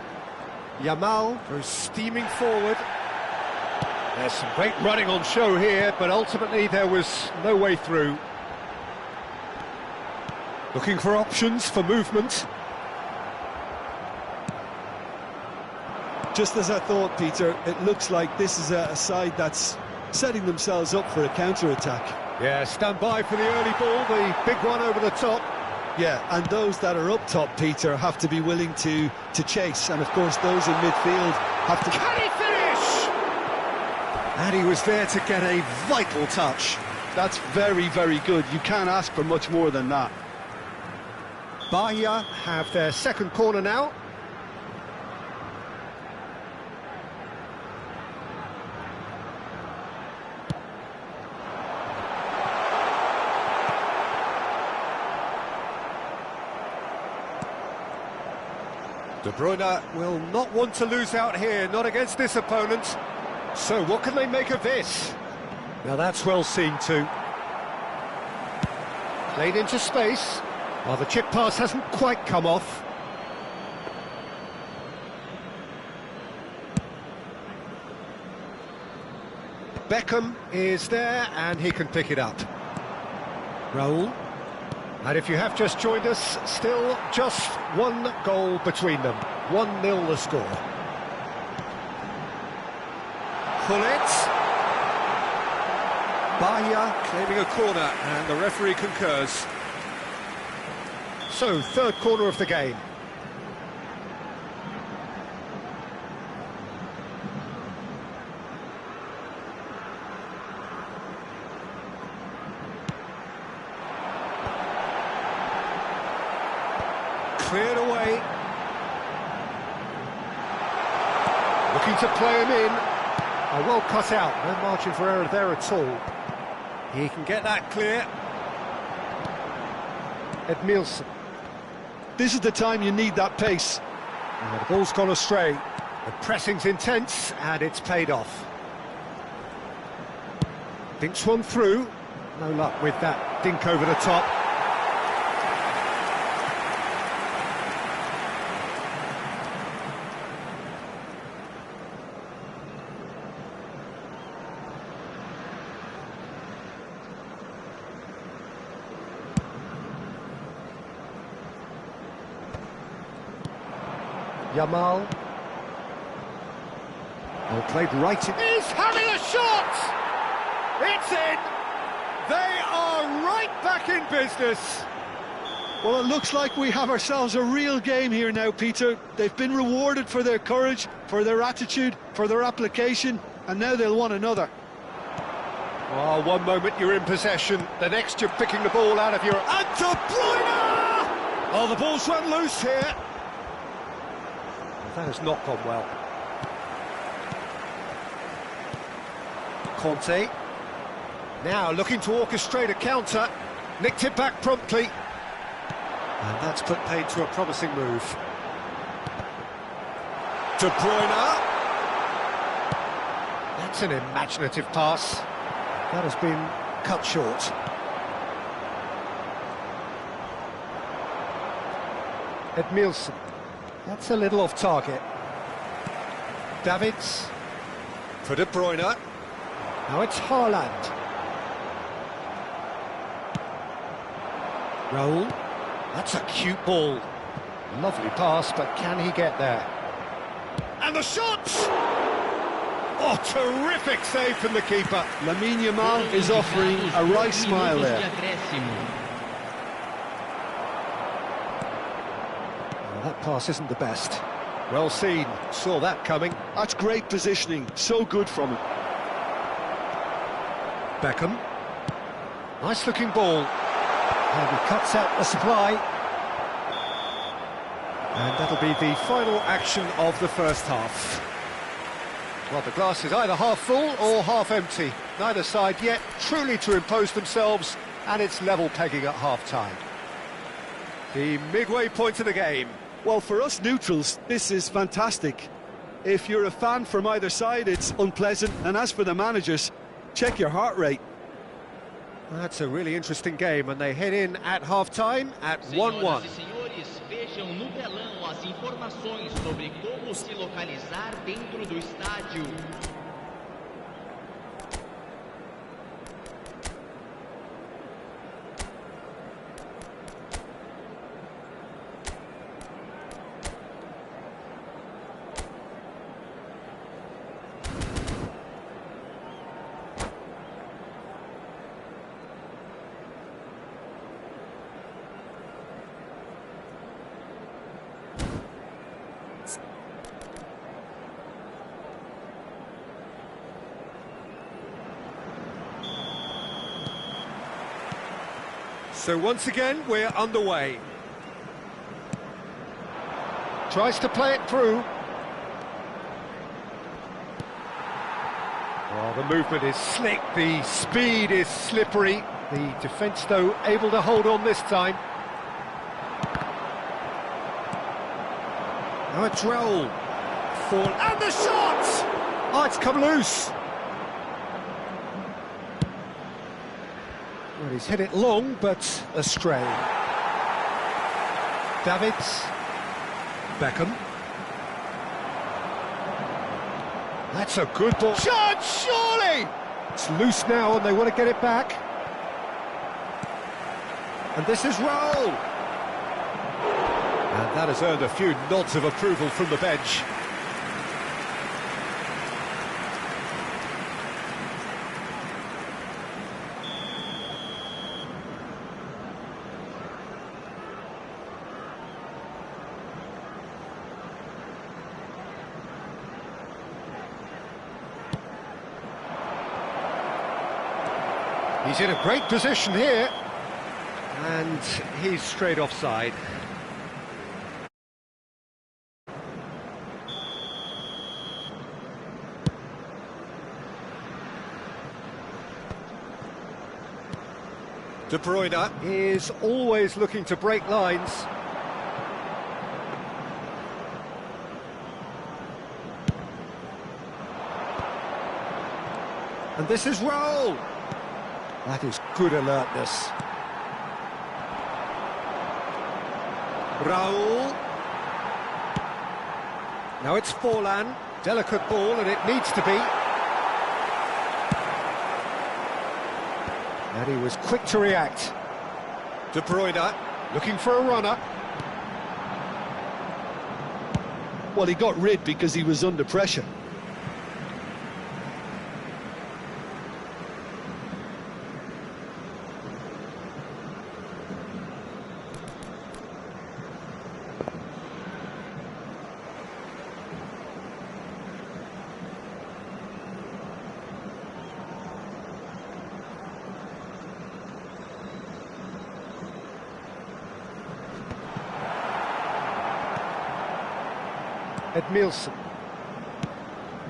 goes steaming forward. There's some great running on show here, but ultimately there was no way through. Looking for options for movement. Just as I thought, Peter, it looks like this is a side that's setting themselves up for a counter-attack. Yeah, stand by for the early ball, the big one over the top. Yeah, and those that are up top, Peter, have to be willing to chase, and of course those in midfield have to... Can he finish? And he was there to get a vital touch. That's very, very good. You can't ask for much more than that. Bahia have their second corner now. De Bruyne will not want to lose out here, not against this opponent. So what can they make of this? Now that's well seen too. Played into space. Well, the chip pass hasn't quite come off. Beckham is there and he can pick it up. Raul. And if you have just joined us, still just one goal between them. 1-0 the score. Pullet. Bahia claiming a corner, and the referee concurs. So, third corner of the game. Cleared away. Looking to play him in. Oh, well cut out. No margin for error there at all. He can get that clear. Edmilson. This is the time you need that pace. The ball's gone astray. The pressing's intense, and it's paid off. Dinks one through. No luck with that dink over the top. Yamal. Well played right in. He's having a shot! It's in! They are right back in business. Well, it looks like we have ourselves a real game here now, Peter. They've been rewarded for their courage, for their attitude, for their application, and now they'll want another. Oh, one moment you're in possession, the next you're picking the ball out of your... And De Bruyne! Oh, the ball's run loose here. That has not gone well. Conte. Now looking to orchestrate a counter. Nicked it back promptly. And that's put paid to a promising move. De Bruyne. That's an imaginative pass. That has been cut short. Edmilson. That's a little off target. Davids. For De Bruyne. Now it's Haaland. Raul. That's a cute ball. Lovely pass, but can he get there? And the shot! Oh, terrific save from the keeper. Lamine Yamal is offering a right smile there. Well, that pass isn't the best. Well seen, saw that coming. That's great positioning, so good from him. Beckham. Nice looking ball. And he cuts out the supply. And that'll be the final action of the first half. Well, the glass is either half full or half empty. Neither side yet truly to impose themselves, and it's level pegging at half-time. The midway point of the game. Well, for us neutrals, this is fantastic. If you're a fan from either side, it's unpleasant. And as for the managers, check your heart rate. That's a really interesting game, and they head in at half-time at 1-1. Vejam no telão as informações sobre como se localizar dentro do estádio. So once again, we're underway. Tries to play it through. Oh, the movement is slick, the speed is slippery. The defence, though, able to hold on this time. Now it's Raul. And the shot! Oh, it's come loose. Well, he's hit it long, but astray. Davids. Beckham. That's a good ball. Shot, surely! It's loose now, and they want to get it back. And this is Raul. And that has earned a few nods of approval from the bench. He's in a great position here, and he's straight offside. De Bruyne is always looking to break lines. And this is Raul. That is good alertness. Raul. Now it's Forlan. Delicate ball, and it needs to be. And he was quick to react. De Bruyne looking for a runner. Well, he got rid because he was under pressure. Edmilson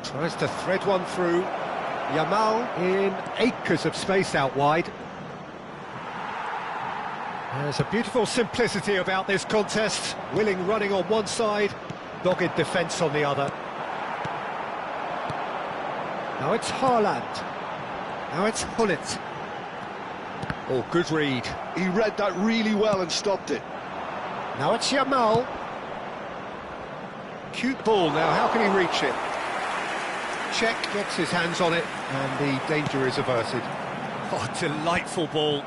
tries to thread one through. Yamal in acres of space out wide. There's a beautiful simplicity about this contest. Willing running on one side, dogged defence on the other. Now it's Haaland. Now it's Hullet. Oh, good read. He read that really well and stopped it. Now it's Yamal. Cute ball now, how can he reach it? Check gets his hands on it, and the danger is averted. Oh, delightful ball.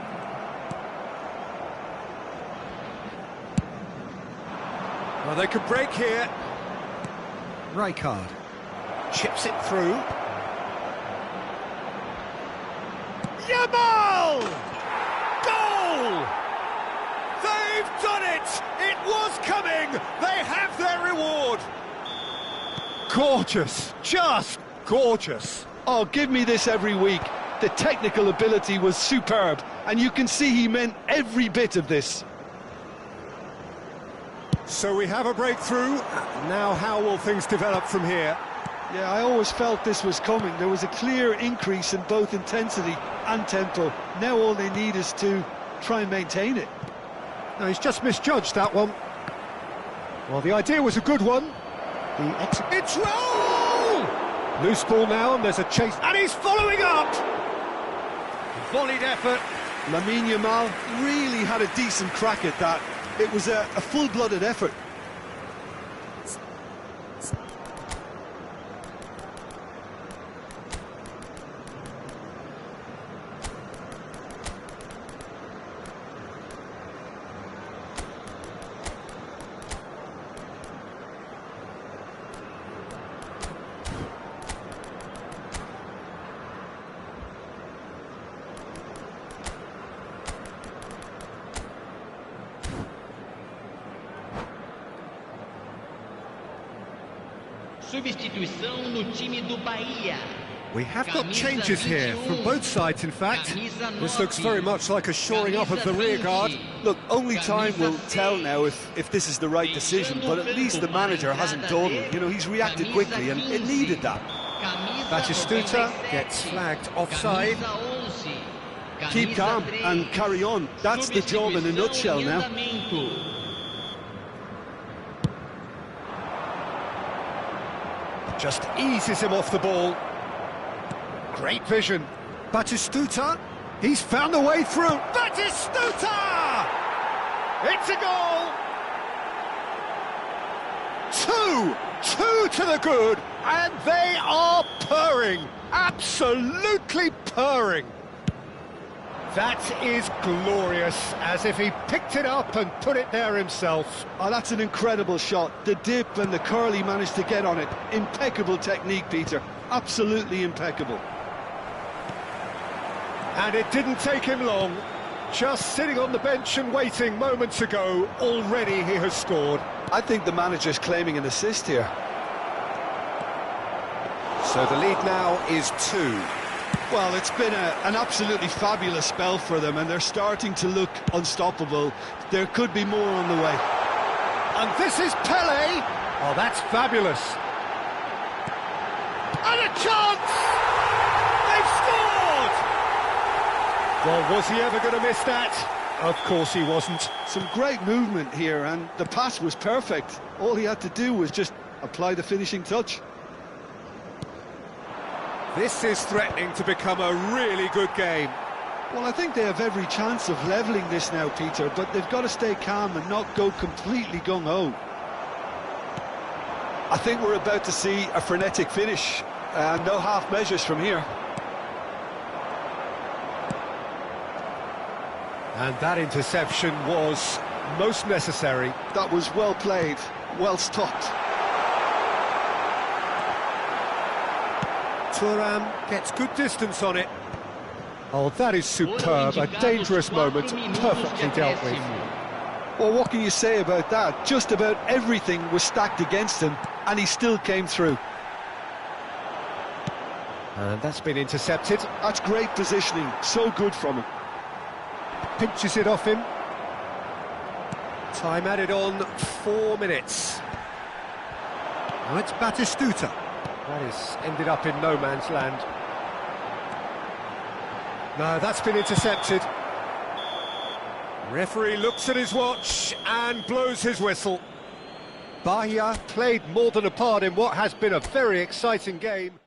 Well, they could break here. Rijkaard chips it through. Yamal! Goal! They've done it! It was coming! They have their reward! Gorgeous! Just gorgeous! Oh, give me this every week. The technical ability was superb, and you can see he meant every bit of this. So we have a breakthrough. Now how will things develop from here? Yeah, I always felt this was coming. There was a clear increase in both intensity and tempo. Now all they need is to try and maintain it. No, he's just misjudged that one. Well, the idea was a good one. It's Raul! Loose ball now, and there's a chase, and he's following up! Volleyed effort. Lamine Yamal really had a decent crack at that. It was a full-blooded effort. Substituição no time do Bahia. We have got changes here, from both sides in fact. This looks very much like a shoring up of the rear guard. Look, only time will tell now if this is the right decision, but at least the manager hasn't dawdled. You know, he's reacted quickly, and it needed that. Batistuta gets flagged offside. Keep calm and carry on. That's the job in a nutshell now. Just eases him off the ball. Great vision. Batistuta, he's found a way through. Batistuta! It's a goal! Two to the good, and they are purring. Absolutely purring. That is glorious, as if he picked it up and put it there himself. Oh, that's an incredible shot. The dip and the curl he managed to get on it. Impeccable technique, Peter. Absolutely impeccable. And it didn't take him long. Just sitting on the bench and waiting moments ago, already he has scored. I think the manager's claiming an assist here. So the lead now is 2. Well, it's been an absolutely fabulous spell for them, and they're starting to look unstoppable. There could be more on the way. And this is PELÉ. Oh, that's fabulous. And a chance! They've scored! Well, was he ever going to miss that? Of course he wasn't. Some great movement here, and the pass was perfect. All he had to do was just apply the finishing touch. This is threatening to become a really good game. Well, I think they have every chance of levelling this now, Peter, but they've got to stay calm and not go completely gung-ho. I think we're about to see a frenetic finish. No half measures from here. And that interception was most necessary. That was well played, well stopped. Thuram gets good distance on it. Oh, that is superb. A dangerous moment, perfectly dealt with. Well, what can you say about that? Just about everything was stacked against him, and he still came through. And that's been intercepted. That's great positioning, so good from him. Pinches it off him. Time added on 4 minutes. Now it's Batistuta. That is ended up in no man's land. No, that's been intercepted. Referee looks at his watch and blows his whistle. Bahia played more than a part in what has been a very exciting game.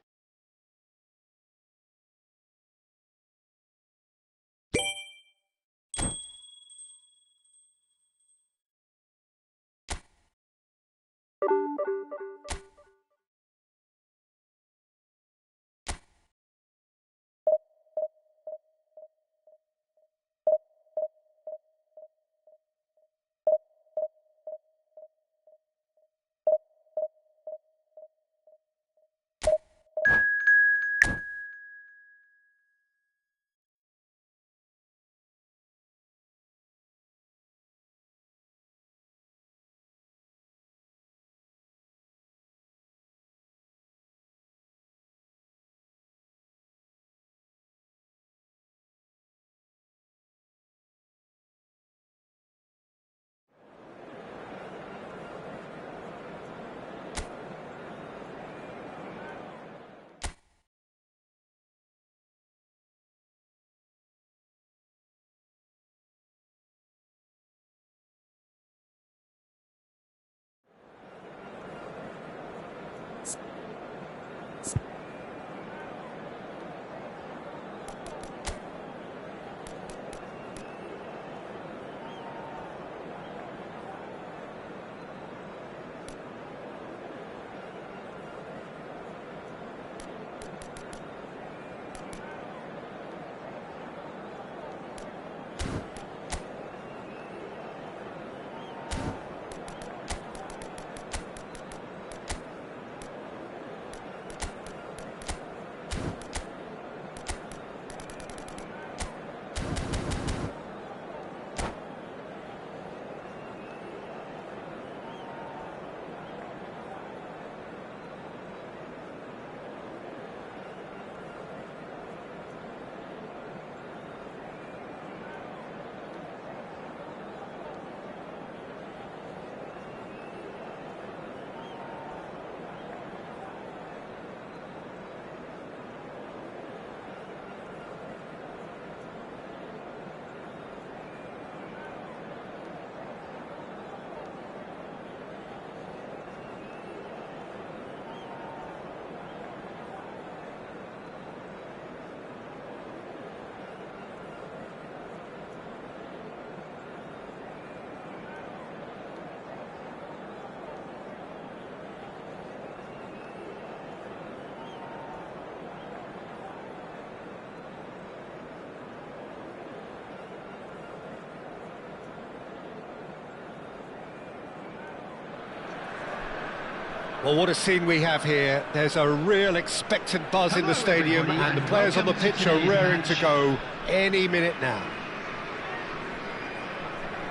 Well, what a scene we have here. There's a real expectant buzz in the stadium, and the players on the pitch are raring to go any minute now.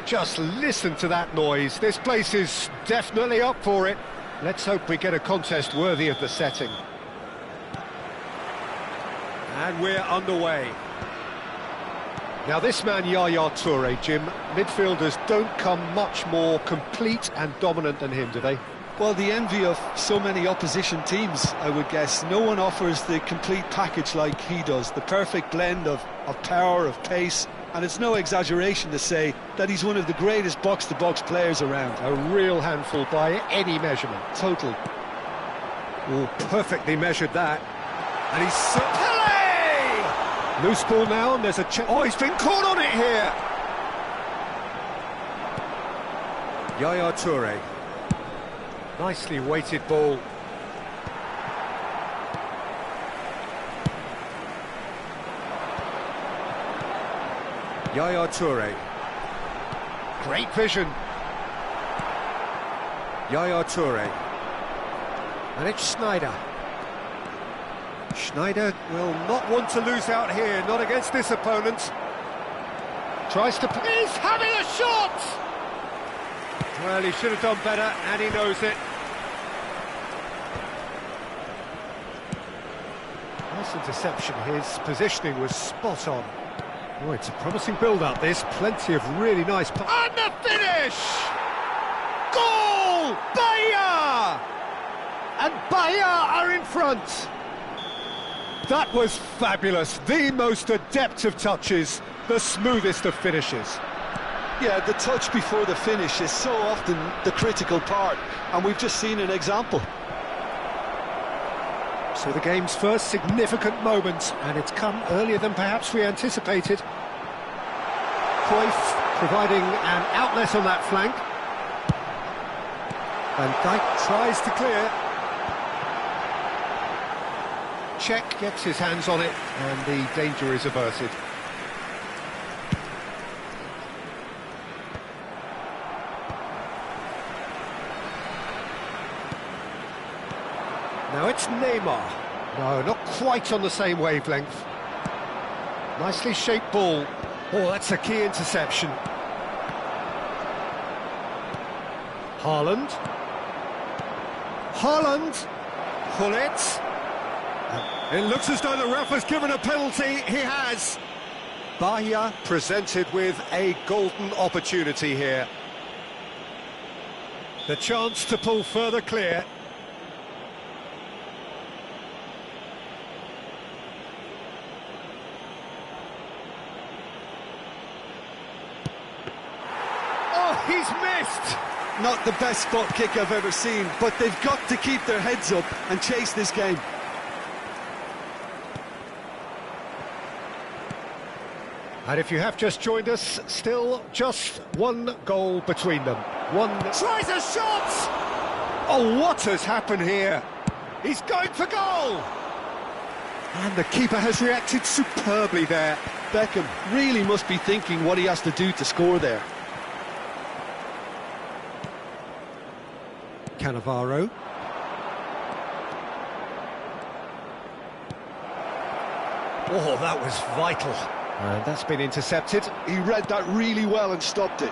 Just listen to that noise. This place is definitely up for it. Let's hope we get a contest worthy of the setting. And we're underway. Now this man, Yaya Toure, Jim, midfielders don't come much more complete and dominant than him, do they? Well, the envy of so many opposition teams, I would guess. No one offers the complete package like he does, the perfect blend of power, of pace, and it's no exaggeration to say that he's one of the greatest box-to-box players around. A real handful by any measurement. Totally. Oh, perfectly measured that. And he's... PELÉ! Loose ball now, and there's a check. Oh, he's been caught on it here. Yaya Toure. Nicely weighted ball. Yaya Toure. Great vision. Yaya Toure. And it's Schneider. Schneider will not want to lose out here, not against this opponent. Tries to... He's having a shot! Well, he should have done better, and he knows it. Nice interception. His positioning was spot on. Oh, it's a promising build-up, this. Plenty of really nice... And the finish! Goal! Bahia! And Bahia are in front. That was fabulous. The most adept of touches, the smoothest of finishes. Yeah, the touch before the finish is so often the critical part, and we've just seen an example. So the game's first significant moment, and it's come earlier than perhaps we anticipated. Cruyff providing an outlet on that flank. Van Dijk tries to clear. Czech gets his hands on it, and the danger is averted. Now it's Neymar. No, not quite on the same wavelength. Nicely shaped ball. Oh, that's a key interception. Haaland. Haaland. Gullit. It looks as though the ref has given a penalty. He has. Bahia presented with a golden opportunity here. The chance to pull further clear. Oh, he's missed! Not the best spot kick I've ever seen, but they've got to keep their heads up and chase this game. And if you have just joined us, still just one goal between them. One... Tries a shot! Oh, what has happened here? He's going for goal! And the keeper has reacted superbly there. Beckham really must be thinking what he has to do to score there. Cannavaro. Oh, that was vital. And that's been intercepted. He read that really well and stopped it.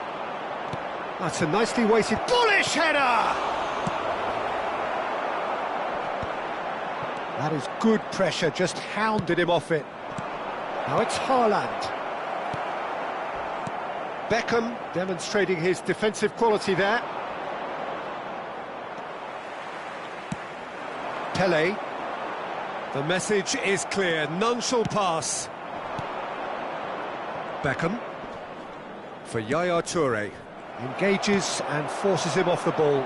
That's a nicely weighted, bullish header! That is good pressure, just hounded him off it. Now it's Haaland. Beckham demonstrating his defensive quality there. PELÉ. The message is clear, none shall pass. Beckham for Yaya Toure. Engages and forces him off the ball.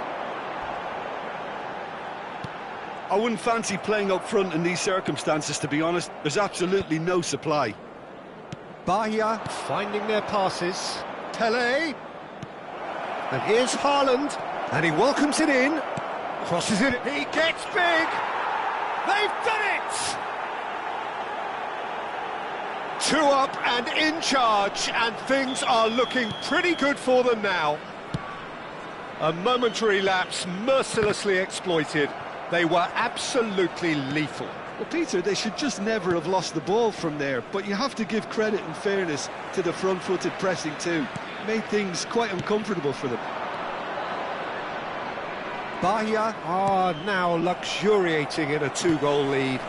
I wouldn't fancy playing up front in these circumstances, to be honest. There's absolutely no supply. Bahia finding their passes. PELÉ. And here's Haaland. And he welcomes it in. Crosses it. He gets big. They've done it! 2 up and in charge, and things are looking pretty good for them now. A momentary lapse mercilessly exploited. They were absolutely lethal. Well, Peter, they should just never have lost the ball from there, but you have to give credit and fairness to the front-footed pressing too. Made things quite uncomfortable for them. Bahia are now luxuriating in a 2-goal lead.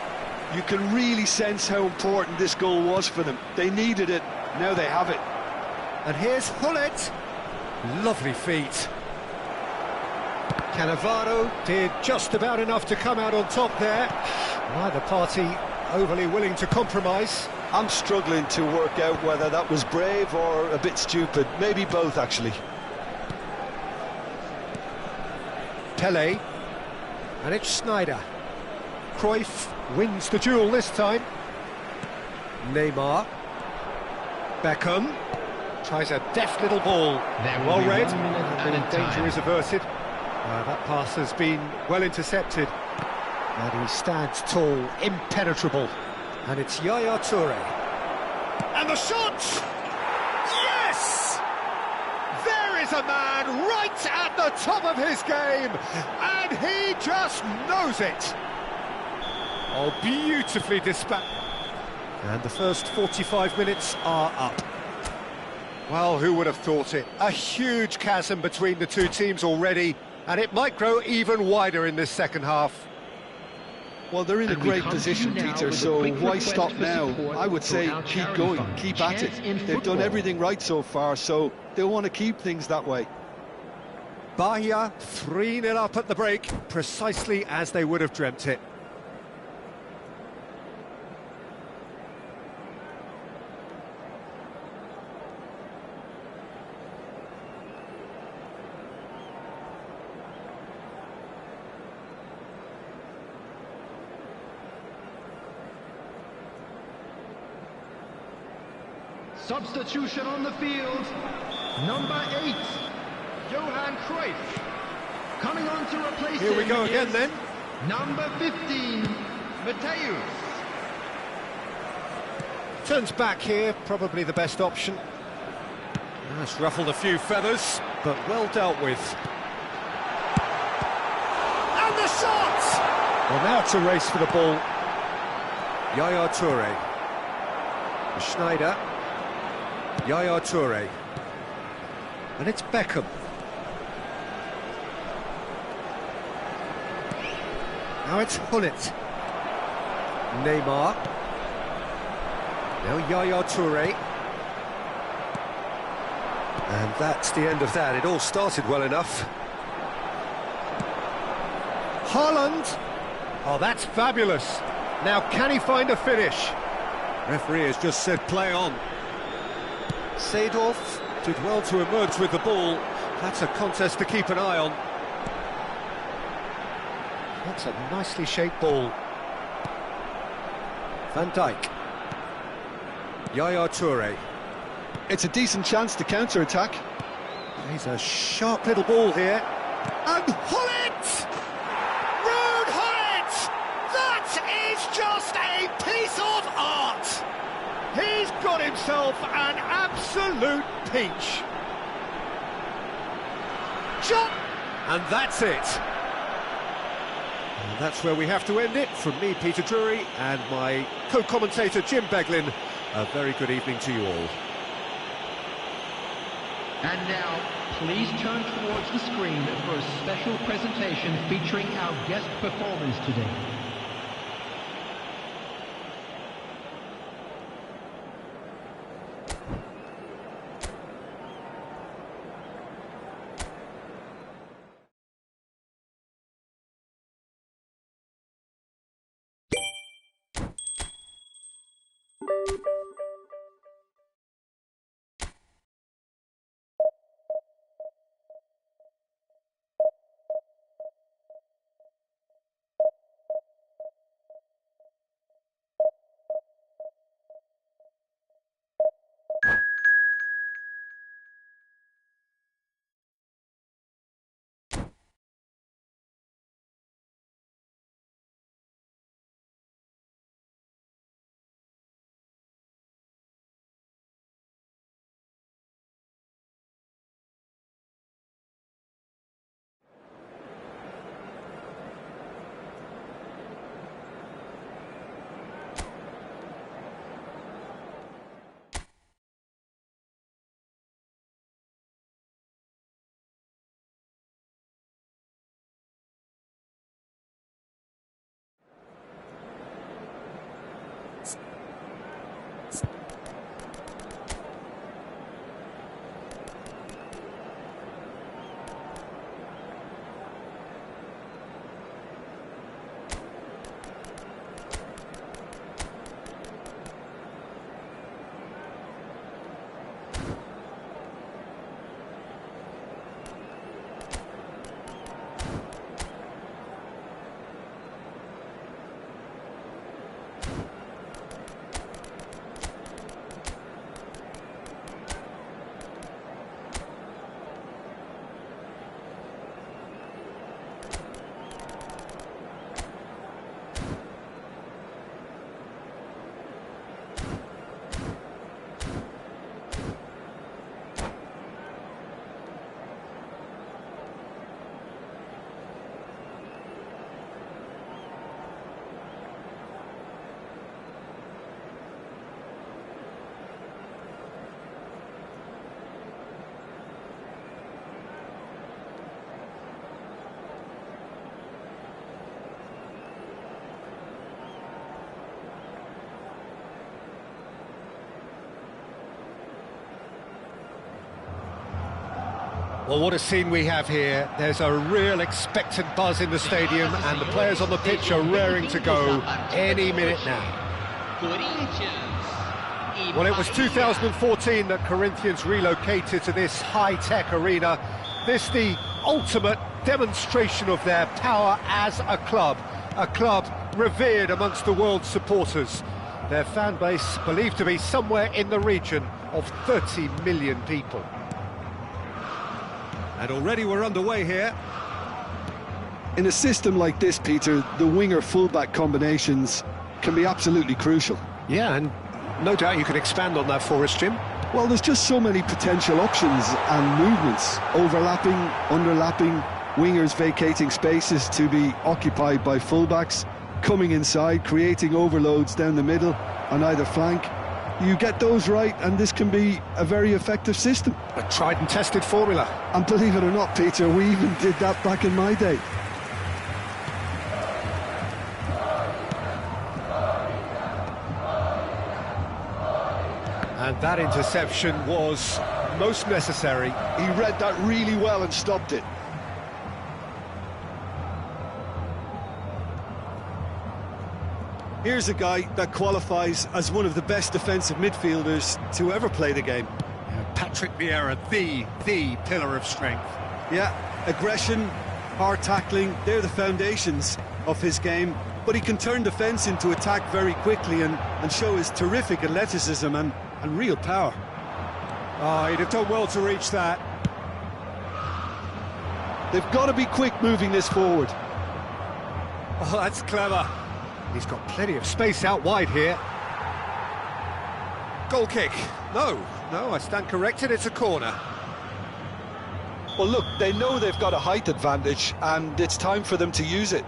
You can really sense how important this goal was for them. They needed it, now they have it. And here's Gullit. Lovely feet. Cannavaro did just about enough to come out on top there. Neither party overly willing to compromise. I'm struggling to work out whether that was brave or a bit stupid. Maybe both, actually. PELÉ. And it's Schneider. Cruyff wins the duel this time. Neymar. Beckham. Tries a deft little ball. There will Well be read. 1 minute And added danger time. is averted. That pass has been well intercepted. And he stands tall, impenetrable. And it's Yaya Toure. And the shot! Yes! There is a man right at the top of his game, and he just knows it. Oh, beautifully dispatched. And the first 45 minutes are up. Well, who would have thought it? A huge chasm between the two teams already, and it might grow even wider in this second half. Well, they're in a And we great come to position, you now Peter, with a so quick why request stop for now? support I would for say our keep charity going, fund, keep at it. Chance in They've done Football. everything right so far, so they'll want to keep things that way. Bahia 3-0 up at the break, precisely as they would have dreamt it. Substitution on the field, number 8, Johan Cruyff. Coming on to replace Here we him go again is then. number 15, Mateus. Turns back here, probably the best option. That's ruffled a few feathers, but well dealt with. And the shot! Well, now it's a race for the ball. Yaya Toure. Schneider. Yaya Toure. And it's Beckham. Now it's Hullet. Neymar. Now Yaya Toure. And that's the end of that. It all started well enough. Haaland. Oh, that's fabulous. Now, can he find a finish? Referee has just said play on. Seedorf did well to emerge with the ball. That's a contest to keep an eye on. That's a nicely shaped ball. Van Dijk. Yaya Toure. It's a decent chance to counter-attack. He's a sharp little ball here. And Hullet! Ruud Hullet! That is just a piece of art! He's got himself an absolute peach. Shot! And that's it. And that's where we have to end it. From me, Peter Drury, and my co-commentator, Jim Beglin. A very good evening to you all. And now, please turn towards the screen for a special presentation featuring our guest performers today. Well, what a scene we have here. There's a real expectant buzz in the stadium, and the players on the pitch are raring to go any minute now. Well, it was 2014 that Corinthians relocated to this high-tech arena. This the ultimate demonstration of their power as a club revered amongst the world's supporters. Their fan base believed to be somewhere in the region of 30 million people. And already we're underway here. In a system like this, Peter, the winger-fullback combinations can be absolutely crucial. Yeah, and no doubt you can expand on that for us, Jim. Well, there's just so many potential options and movements, overlapping, underlapping, wingers vacating spaces to be occupied by fullbacks, coming inside, creating overloads down the middle on either flank. You get those right, and this can be a very effective system. A tried and tested formula. And believe it or not, Peter, we even did that back in my day. And that interception was most necessary. He read that really well and stopped it. Here's a guy that qualifies as one of the best defensive midfielders to ever play the game. Patrick Vieira, the pillar of strength. Yeah, aggression, hard tackling, they're the foundations of his game. But he can turn defence into attack very quickly and show his terrific athleticism and real power. Oh, he'd have done well to reach that. They've got to be quick moving this forward. Oh, that's clever. He's got plenty of space out wide here. Goal kick. No, I stand corrected, it's a corner. Well, look, they know they've got a height advantage, and it's time for them to use it.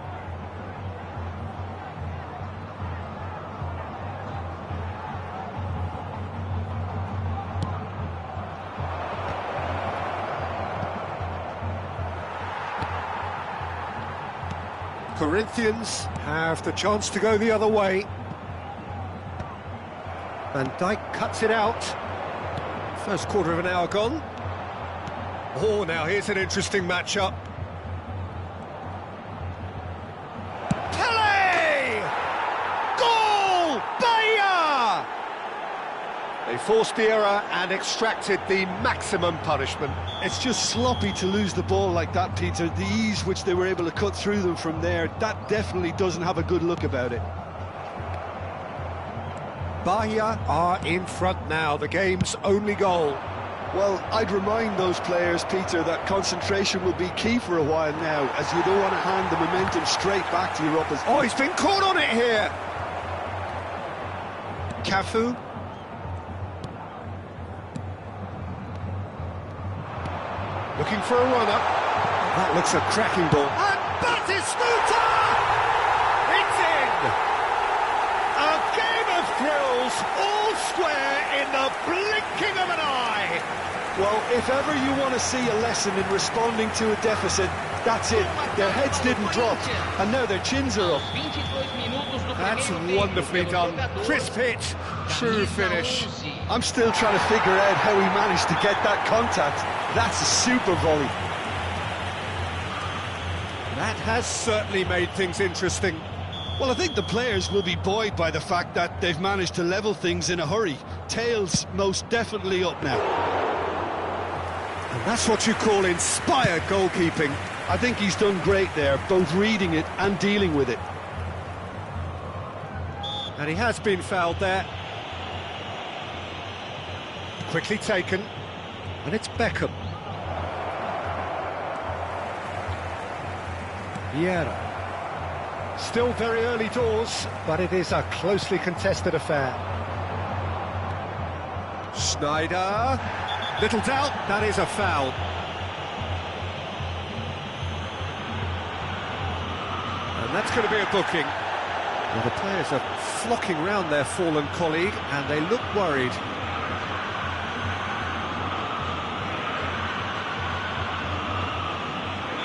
Corinthians have the chance to go the other way. Van Dijk cuts it out. First quarter of an hour gone. Oh, now here's an interesting matchup. PELÉ! Goal! Bahia! They forced the error and extracted the maximum punishment. It's just sloppy to lose the ball like that, Peter. The ease which they were able to cut through them from there, that definitely doesn't have a good look about it. Bahia are in front now, the game's only goal. Well, I'd remind those players, Peter, that concentration will be key for a while now, as you don't want to hand the momentum straight back to your opposition. Oh, he's been caught on it here! Cafu. Looking for a run-up. That looks a cracking ball. And Batistuta! It's in! A game of thrills, all square in the blinking of an eye. Well, if ever you want to see a lesson in responding to a deficit, that's it. Their heads didn't drop, and now their chins are up. That's wonderfully done. Crisp hit, true finish. I'm still trying to figure out how he managed to get that contact. That's a super volley. That has certainly made things interesting. Well, I think the players will be buoyed by the fact that they've managed to level things in a hurry. Tails most definitely up now. And that's what you call inspired goalkeeping. I think he's done great there, both reading it and dealing with it. And he has been fouled there. Quickly taken. And it's Beckham. Vieira. Still very early doors, but it is a closely contested affair. Schneider. Little doubt, that is a foul. And that's going to be a booking. Well, the players are flocking round their fallen colleague, and they look worried.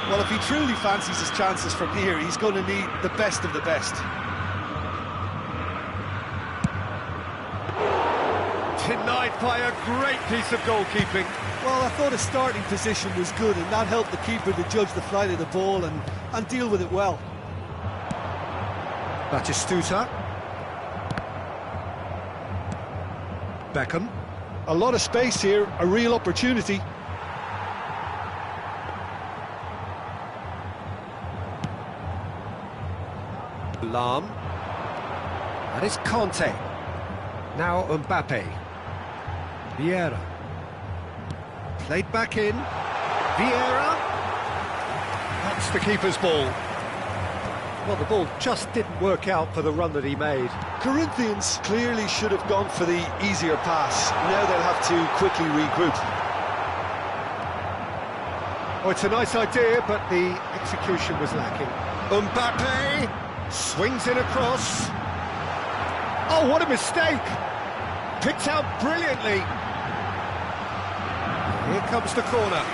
Well, if he truly fancies his chances from here, he's going to need the best of the best. Denied by a great piece of goalkeeping. Well, I thought his starting position was good, and that helped the keeper to judge the flight of the ball and deal with it well. Batistuta. Beckham. A lot of space here, a real opportunity. Lahm. That is Conte. Now Mbappe. Vieira. Played back in. Vieira. That's the keeper's ball. Well, the ball just didn't work out for the run that he made. Corinthians clearly should have gone for the easier pass. Now they'll have to quickly regroup. Oh, it's a nice idea, but the execution was lacking. Mbappe swings in across. Oh, what a mistake! Picked out brilliantly. Here comes the corner.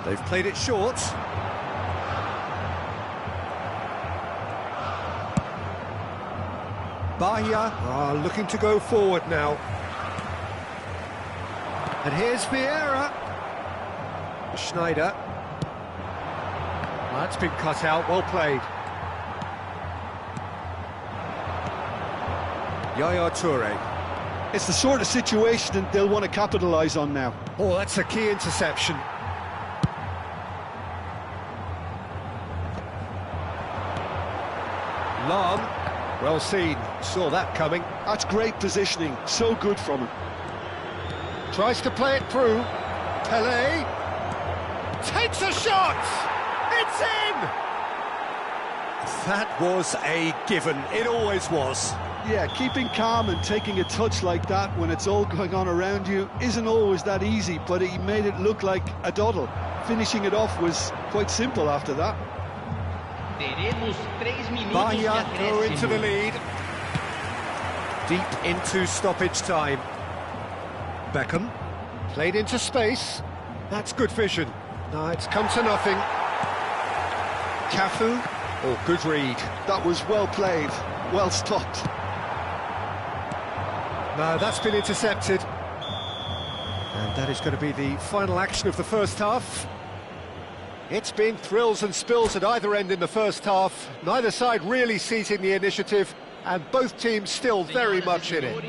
They've played it short. Bahia are looking to go forward now. And here's Vieira. Schneider. Well, that's been cut out, well played. Yaya Toure. It's the sort of situation that they'll want to capitalise on now. Oh, that's a key interception. Lahm, well seen, saw that coming. That's great positioning, so good from him. Tries to play it through. PELÉ takes a shot! It's in! That was a given, it always was. Yeah, keeping calm and taking a touch like that when it's all going on around you isn't always that easy, but he made it look like a doddle. Finishing it off was quite simple after that. Bahia go into the lead. Deep into stoppage time. Beckham played into space. That's good vision. No, it's come to nothing. Cafu. Oh, good read. That was well played, well stopped. No, that's been intercepted. And that is going to be the final action of the first half. It's been thrills and spills at either end in the first half. Neither side really seizing the initiative, and both teams still very much in it.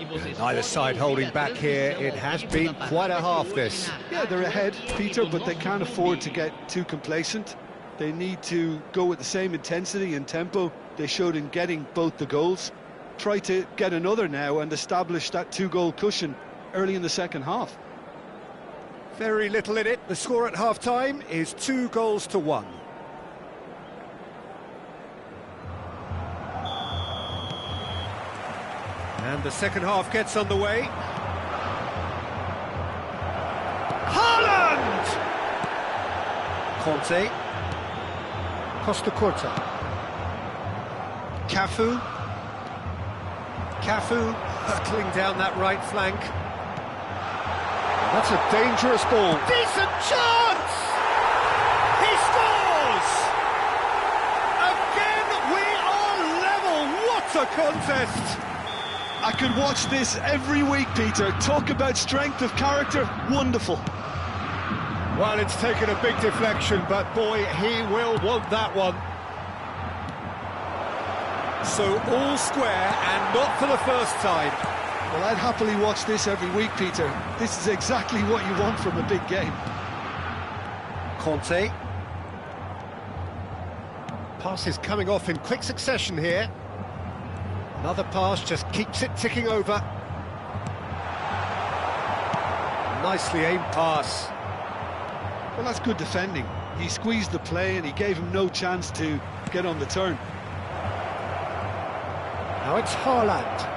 And neither side holding back here. It has been quite a half, this. Yeah, they're ahead, Peter, but they can't afford to get too complacent. They need to go with the same intensity and tempo they showed in getting both the goals. Try to get another now and establish that two-goal cushion early in the second half. Very little in it. The score at half-time is 2-1. And the second half gets underway. Haaland! Conte. Costa Curta. Cafu. Cafu hurtling down that right flank. That's a dangerous ball. Decent chance! He scores! Again, we are level. What a contest! I could watch this every week, Peter. Talk about strength of character. Wonderful. Well, it's taken a big deflection, but boy, he will want that one. So all square, and not for the first time. Well, I'd happily watch this every week, Peter. This is exactly what you want from a big game. Conte. Passes coming off in quick succession here. Another pass just keeps it ticking over. Nicely aimed pass. Well, that's good defending. He squeezed the play and he gave him no chance to get on the turn. Now it's Haaland.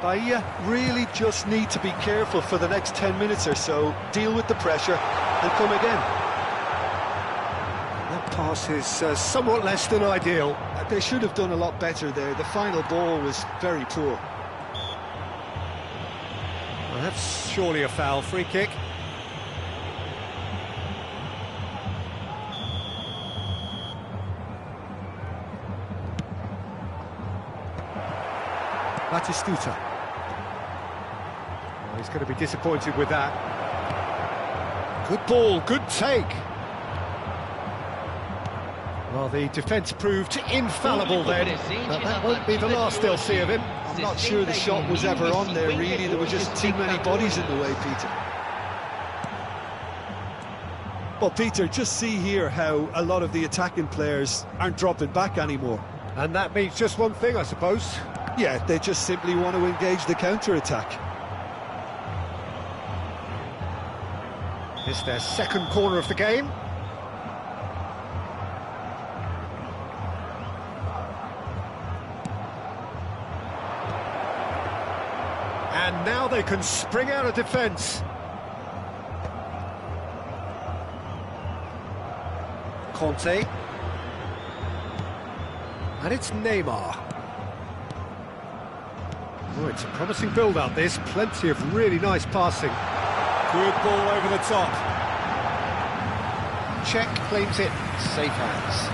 Bahia really just need to be careful for the next 10 minutes or so, deal with the pressure and come again. That pass is somewhat less than ideal. They should have done a lot better there. The final ball was very poor. Well, that's surely a foul. Free kick. Batistuta. Oh, he's going to be disappointed with that. Good ball, good take. Well, the defence proved infallible then, but that won't be the last they'll see of him. I'm not sure the shot was ever on there, really. There were just too many bodies in the way, Peter. Well, Peter, just see here how a lot of the attacking players aren't dropping back anymore. And that means just one thing, I suppose. Yeah, they just simply want to engage the counter-attack. It's their second corner of the game. And now they can spring out of defence. Conte. And it's Neymar. Oh, it's a promising build-up, this. Plenty of really nice passing. Good ball over the top. Czech claims it. Safe hands.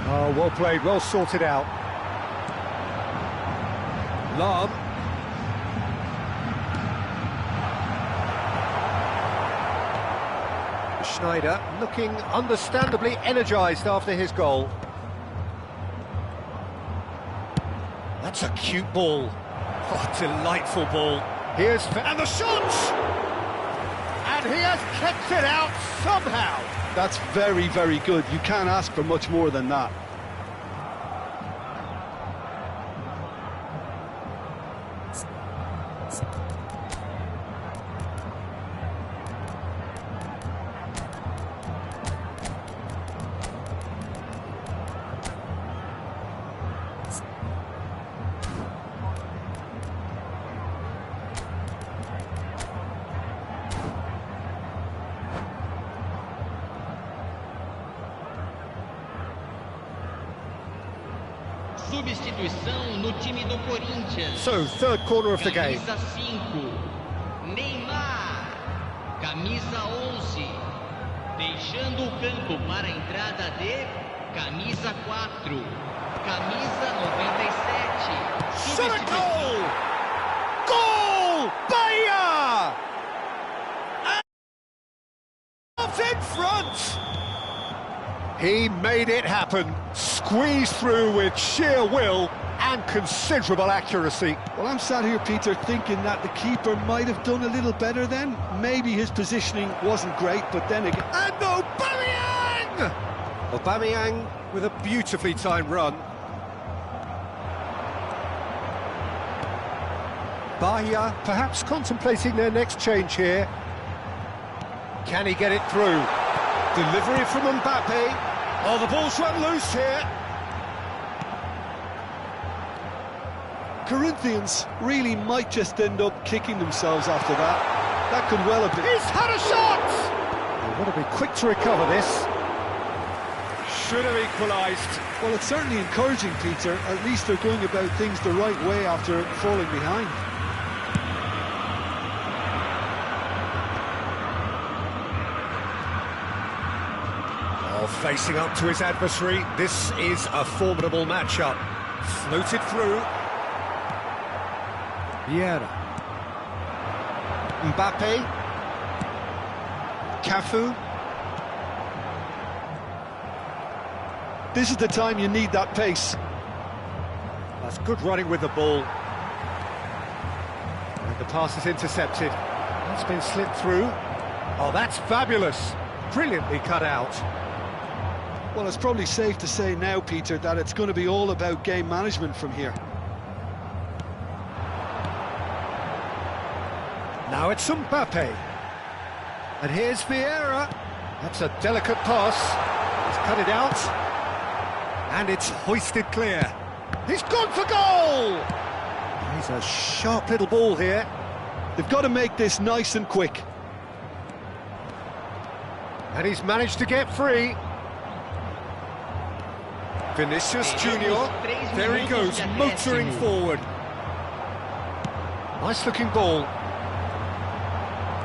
Oh, well played, well sorted out. Lahm. Schneider looking understandably energised after his goal. That's a cute ball. Oh, delightful ball. Here's... and the shot! And he has kept it out somehow. That's very, very good. You can't ask for much more than that. Substituição no time do Corinthians. So, third corner of the game. Camisa 5, Neymar. Camisa 11. Deixando o campo para a entrada de camisa 4. Camisa 97. Shot a goal! Goal! Bahia! And in front! He made it happen, squeezed through with sheer will and considerable accuracy. Well, I'm sat here, Peter, thinking that the keeper might have done a little better then. Maybe his positioning wasn't great, but then again... And Aubameyang! Aubameyang with a beautifully timed run. Bahia perhaps contemplating their next change here. Can he get it through? Delivery from Mbappe. Oh, the ball's run loose here. Corinthians really might just end up kicking themselves after that. That could well have been... He's had a shot! They've got to be quick to recover this. Should have equalised. Well, it's certainly encouraging, Peter. At least they're going about things the right way after falling behind. Facing up to his adversary, this is a formidable matchup. Floated through. Vieira. Mbappe. Cafu. This is the time you need that pace. That's good running with the ball. And the pass is intercepted. That's been slipped through. Oh, that's fabulous. Brilliantly cut out. Well, it's probably safe to say now, Peter, that it's going to be all about game management from here. Now it's Mbappe. And here's Vieira. That's a delicate pass. He's cut it out. And it's hoisted clear. He's gone for goal! He's a sharp little ball here. They've got to make this nice and quick. And he's managed to get free. Vinicius Junior. There he goes, motoring forward. Nice looking ball.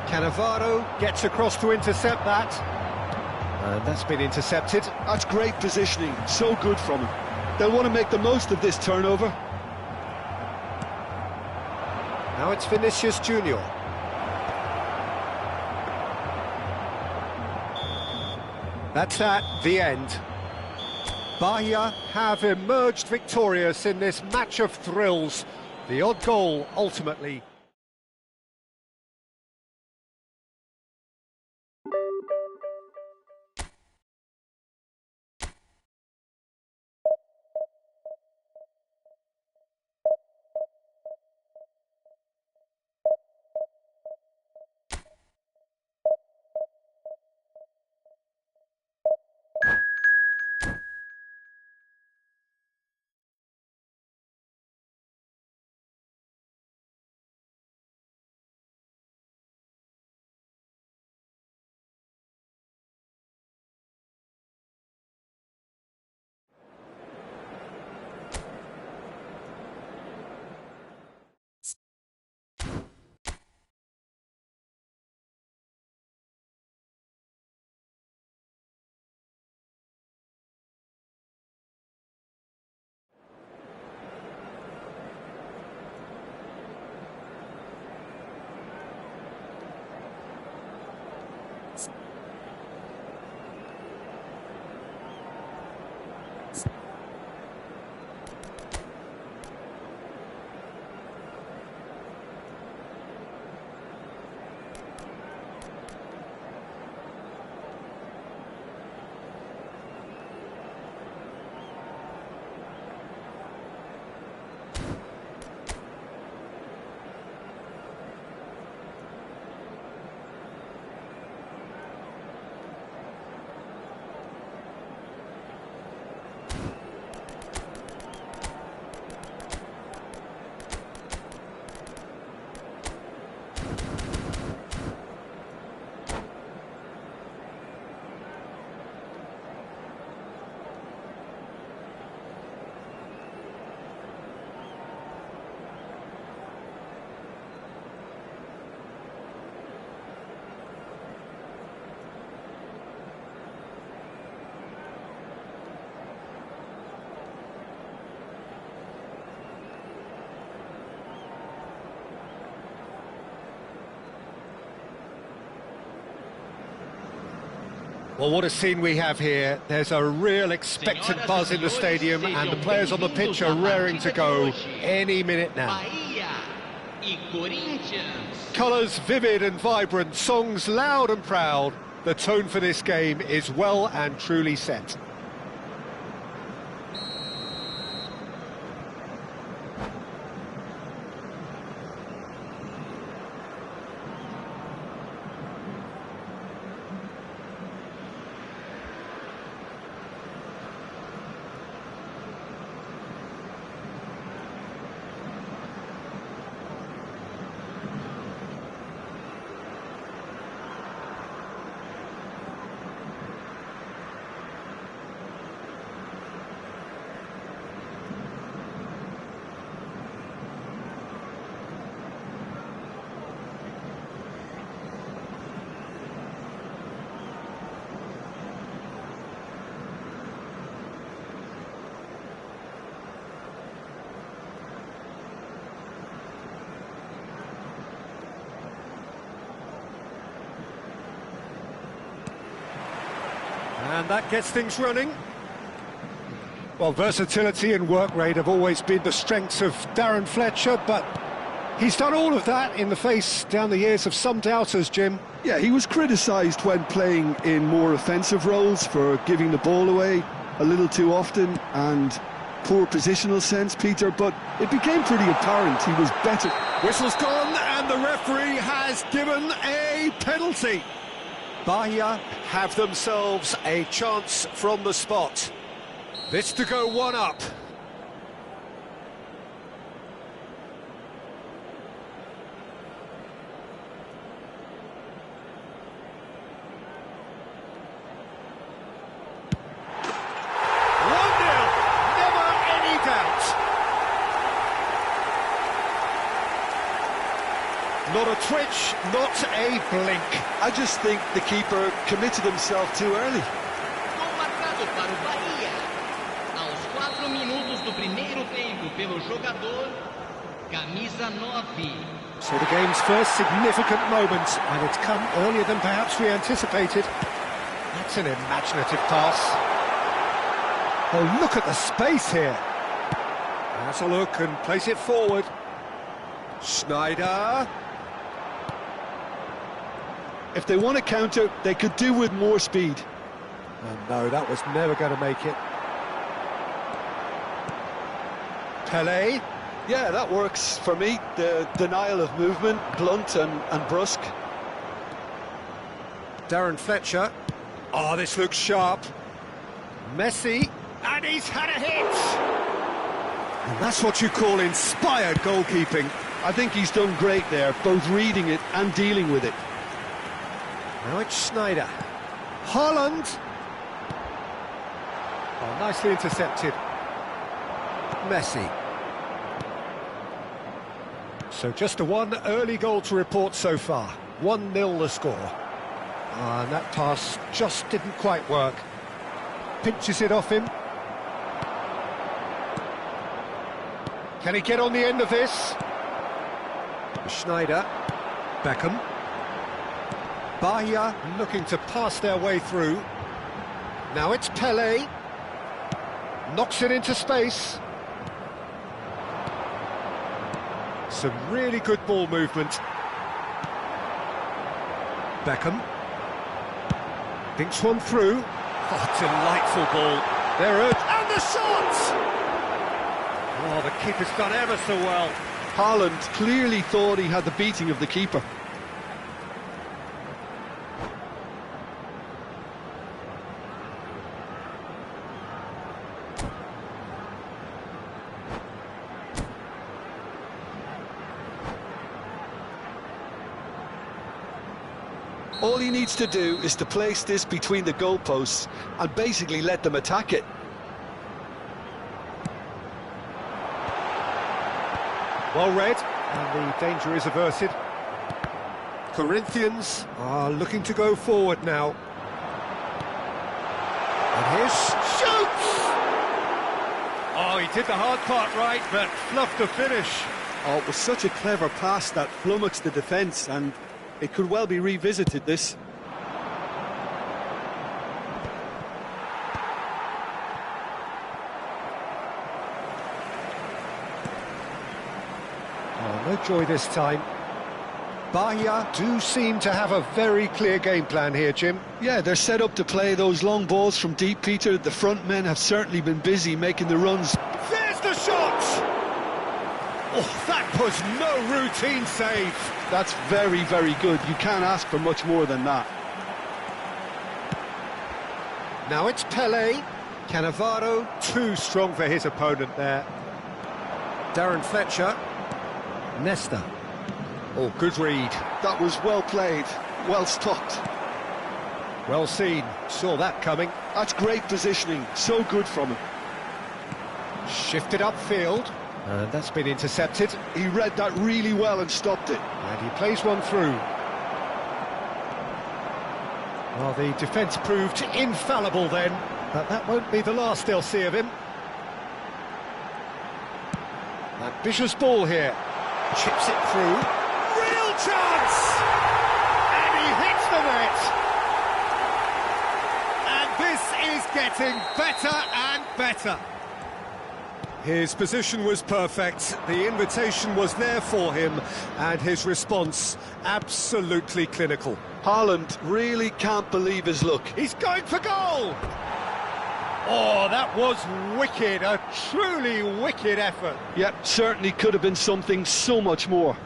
Cannavaro gets across to intercept that. And that's been intercepted. That's great positioning, so good from him. They'll want to make the most of this turnover. Now it's Vinicius Junior. That's the end. Bahia have emerged victorious in this match of thrills. The odd goal ultimately. Well, what a scene we have here. There's a real expectant buzz in the stadium and the players on the pitch are raring to go any minute now. Colours vivid and vibrant, songs loud and proud. The tone for this game is well and truly set. And that gets things running. Well, versatility and work rate have always been the strengths of Darren Fletcher, but he's done all of that in the face, down the years, of some doubters, Jim. Yeah, he was criticised when playing in more offensive roles for giving the ball away a little too often and poor positional sense, Peter, but it became pretty apparent he was better. Whistle's gone and the referee has given a penalty. Bahia have themselves a chance from the spot. This to go one up. Not a twitch, not a blink. I just think the keeper committed himself too early. Gol marcado para o Bahia. Aos 4 minutos do primeiro tempo pelo jogador, camisa 9. So the game's first significant moment, and it's come earlier than perhaps we anticipated. That's an imaginative pass. Oh, look at the space here. Has a look and plays it forward. Schneider. If they want to counter, they could do with more speed. And no, that was never going to make it. PELÉ. Yeah, that works for me. The denial of movement, blunt and brusque. Darren Fletcher. Oh, this looks sharp. Messi. And he's had a hit! And that's what you call inspired goalkeeping. I think he's done great there, both reading it and dealing with it. Now it's Schneider. Haaland. Oh, nicely intercepted. Messi. So just a one early goal to report so far. 1-0 the score. And that pass just didn't quite work. Pinches it off him. Can he get on the end of this? Schneider. Beckham. Bahia looking to pass their way through. Now it's PELÉ. Knocks it into space. Some really good ball movement. Beckham. Dinks one through. Oh, delightful ball. There it is. And the shot! Oh, the keeper's done ever so well. Haaland clearly thought he had the beating of the keeper. All he needs to do is to place this between the goalposts and basically let them attack it. Well read, and the danger is averted. Corinthians are looking to go forward now. And here's shoots! Oh, he did the hard part right, but fluffed the finish. Oh, it was such a clever pass that flummoxed the defence, and it could well be revisited, this. Oh, no joy this time. Bahia do seem to have a very clear game plan here, Jim. Yeah, they're set up to play those long balls from deep, Peter. The front men have certainly been busy making the runs. There's the shot! Oh, that was no routine save. That's very, very good. You can't ask for much more than that. Now it's PELÉ. Cannavaro, too strong for his opponent there. Darren Fletcher. Nesta. Oh, good read. That was well played, well stopped. Well seen, saw that coming. That's great positioning, so good from him. Shifted upfield, and that's been intercepted. He read that really well and stopped it. And he plays one through. Well, the defence proved infallible then, but that won't be the last they'll see of him. Ambitious ball here. Chips it through. Real chance! And he hits the net! And This is getting better and better. His position was perfect, the invitation was there for him, and his response absolutely clinical. Haaland really can't believe his luck. He's going for goal! Oh, that was wicked, a truly wicked effort. Yep, certainly could have been something so much more.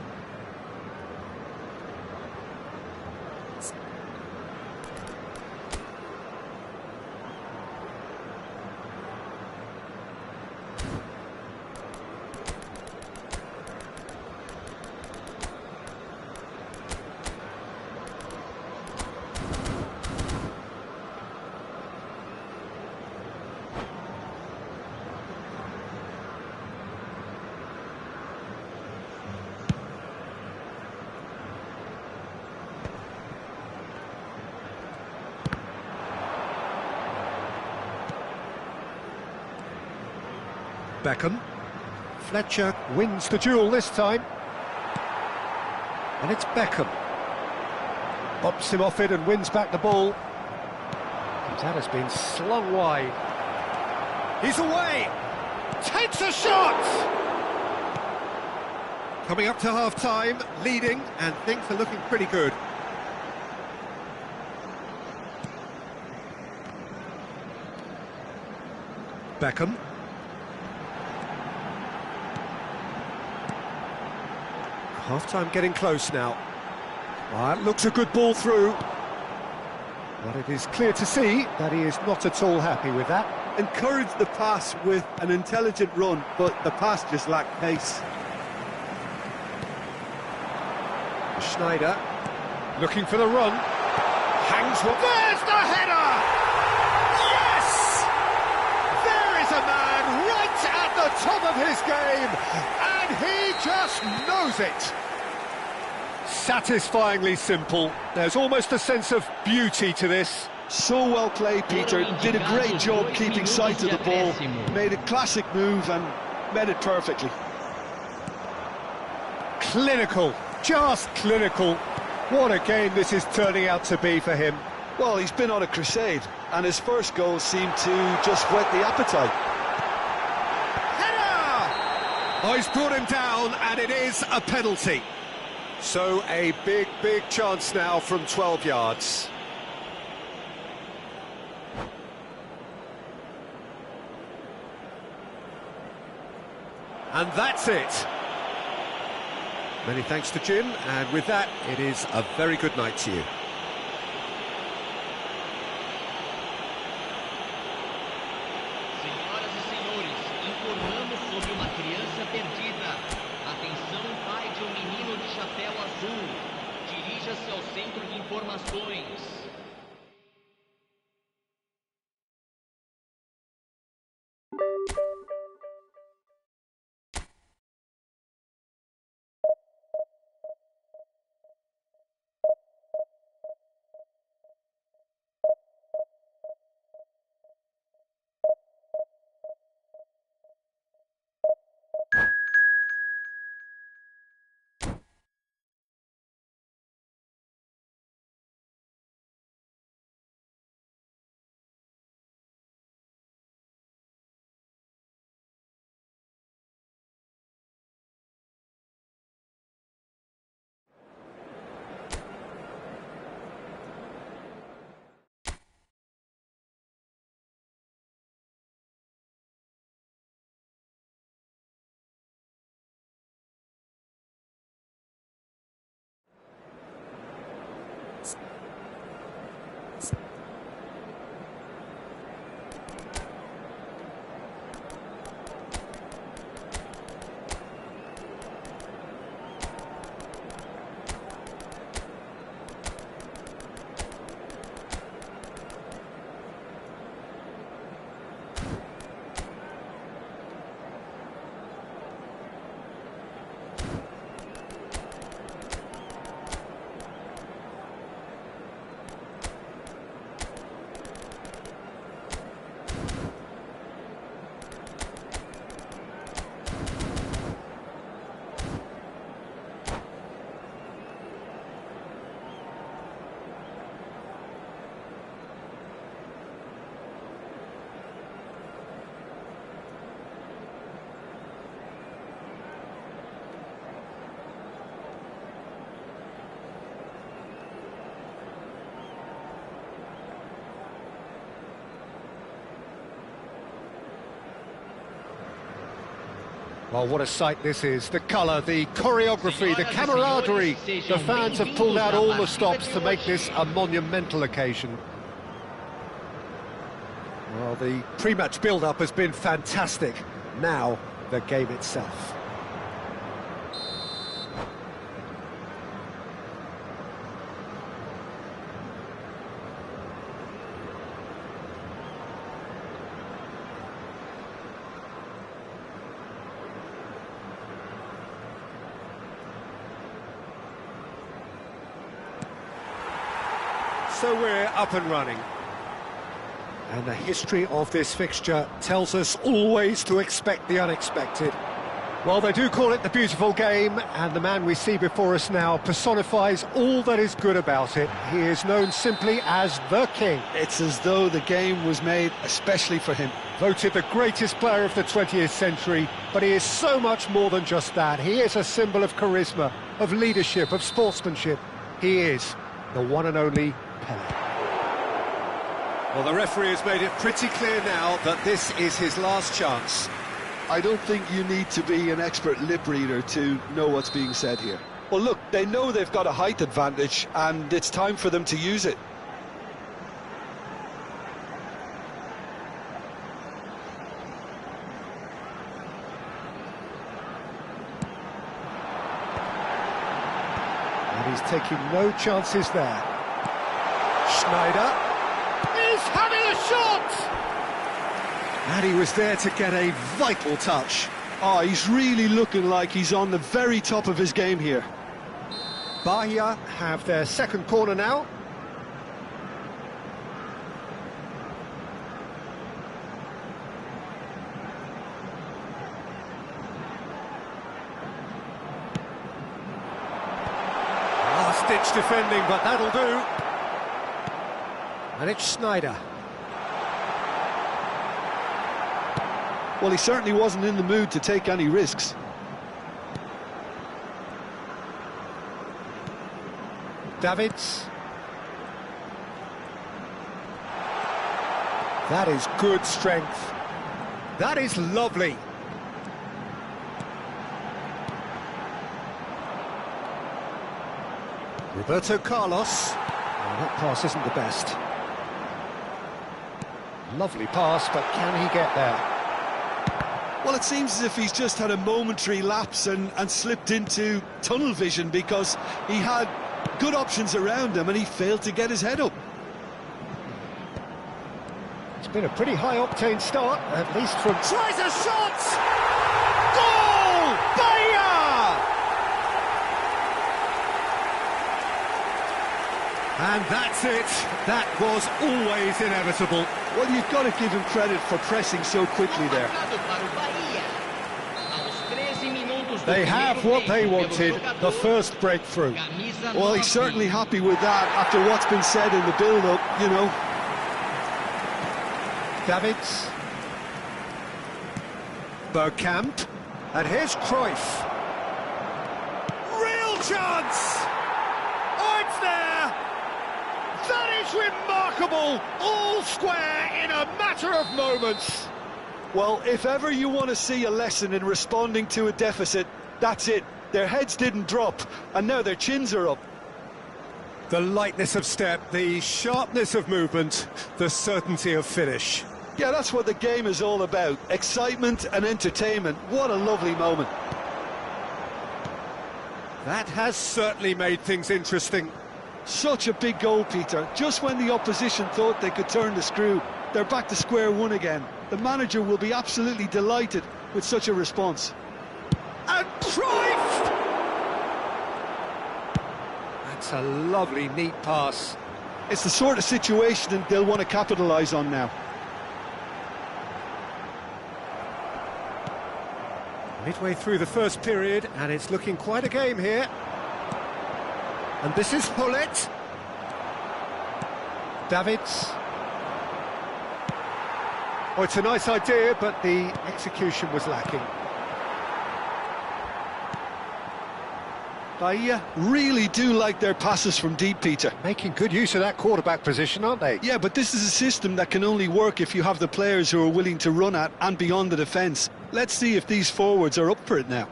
Beckham. Fletcher wins the duel this time. And it's Beckham. Bops him off it and wins back the ball. That has been slung wide. He's away! Takes a shot! Coming up to half-time, leading, and things are looking pretty good. Beckham. Half-time getting close now. Well, that looks a good ball through. But it is clear to see that he is not at all happy with that. Encouraged the pass with an intelligent run, but the pass just lacked pace. Schneider looking for the run. Hangs one. There's the header! Yes! There is a man right at the top of his game, and he just knows it. Satisfyingly simple. There's almost a sense of beauty to this. So well played, Peter. Did a great job keeping sight of the ball. Made a classic move and met it perfectly. Clinical, just clinical. What a game this is turning out to be for him. Well, he's been on a crusade, and his first goal seemed to just whet the appetite. Header! Oh, he's brought him down, and it is a penalty. So a big, big chance now from 12 yards. And that's it. Many thanks to Jim, and with that, it is a very good night to you. Senhoras e senhores, informamos sobre uma criança perdida. Atenção, pai de um menino de chapéu azul. Dirija-se ao centro de informações. Well, what a sight this is. The colour, the choreography, the camaraderie. The fans have pulled out all the stops to make this a monumental occasion. Well, the pre-match build-up has been fantastic. Now, the game itself. So we're up and running. And the history of this fixture tells us always to expect the unexpected. Well, they do call it the beautiful game, and the man we see before us now personifies all that is good about it. He is known simply as the King. It's as though the game was made especially for him. Voted the greatest player of the 20th century, but he is so much more than just that. He is a symbol of charisma, of leadership, of sportsmanship. He is the one and only PELÉ. Well, the referee has made it pretty clear now that this is his last chance. I don't think you need to be an expert lip reader to know what's being said here. Well, look, they know they've got a height advantage, and it's time for them to use it. And he's taking no chances there. Schneider is having a shot! And he was there to get a vital touch. Oh, he's really looking like he's on the very top of his game here. Bahia have their second corner now. Last-ditch defending, but that'll do. And it's Schneider. Well, he certainly wasn't in the mood to take any risks. Davids. That is good strength. That is lovely. Roberto Carlos. Oh, that pass isn't the best. Lovely pass, but can he get there? Well, it seems as if he's just had a momentary lapse and slipped into tunnel vision, because he had good options around him and he failed to get his head up. It's been a pretty high-octane start, at least from... Tries a shot! Goal! Bahia! And that's it. That was always inevitable. Well, you've got to give him credit for pressing so quickly there. They have what they wanted, the first breakthrough. Well, he's certainly happy with that after what's been said in the build-up, you know. Davids. Bergkamp. And here's Cruyff. Real chance! Oh, it's there! That is remarkable! All square in a matter of moments. Well, if ever you want to see a lesson in responding to a deficit, that's it. Their heads didn't drop, and now their chins are up. The lightness of step, the sharpness of movement, the certainty of finish. Yeah, that's what the game is all about. Excitement and entertainment. What a lovely moment. That has certainly made things interesting. Such a big goal, Peter. Just when the opposition thought they could turn the screw, they're back to square one again. The manager will be absolutely delighted with such a response. And Cruyff! That's a lovely, neat pass. It's the sort of situation that they'll want to capitalise on now. Midway through the first period, and it's looking quite a game here. And this is Hullet. Davids. Oh, it's a nice idea, but the execution was lacking. Bahia really do like their passes from deep, Peter. Making good use of that quarterback position, aren't they? Yeah, but this is a system that can only work if you have the players who are willing to run at and beyond the defence. Let's see if these forwards are up for it now.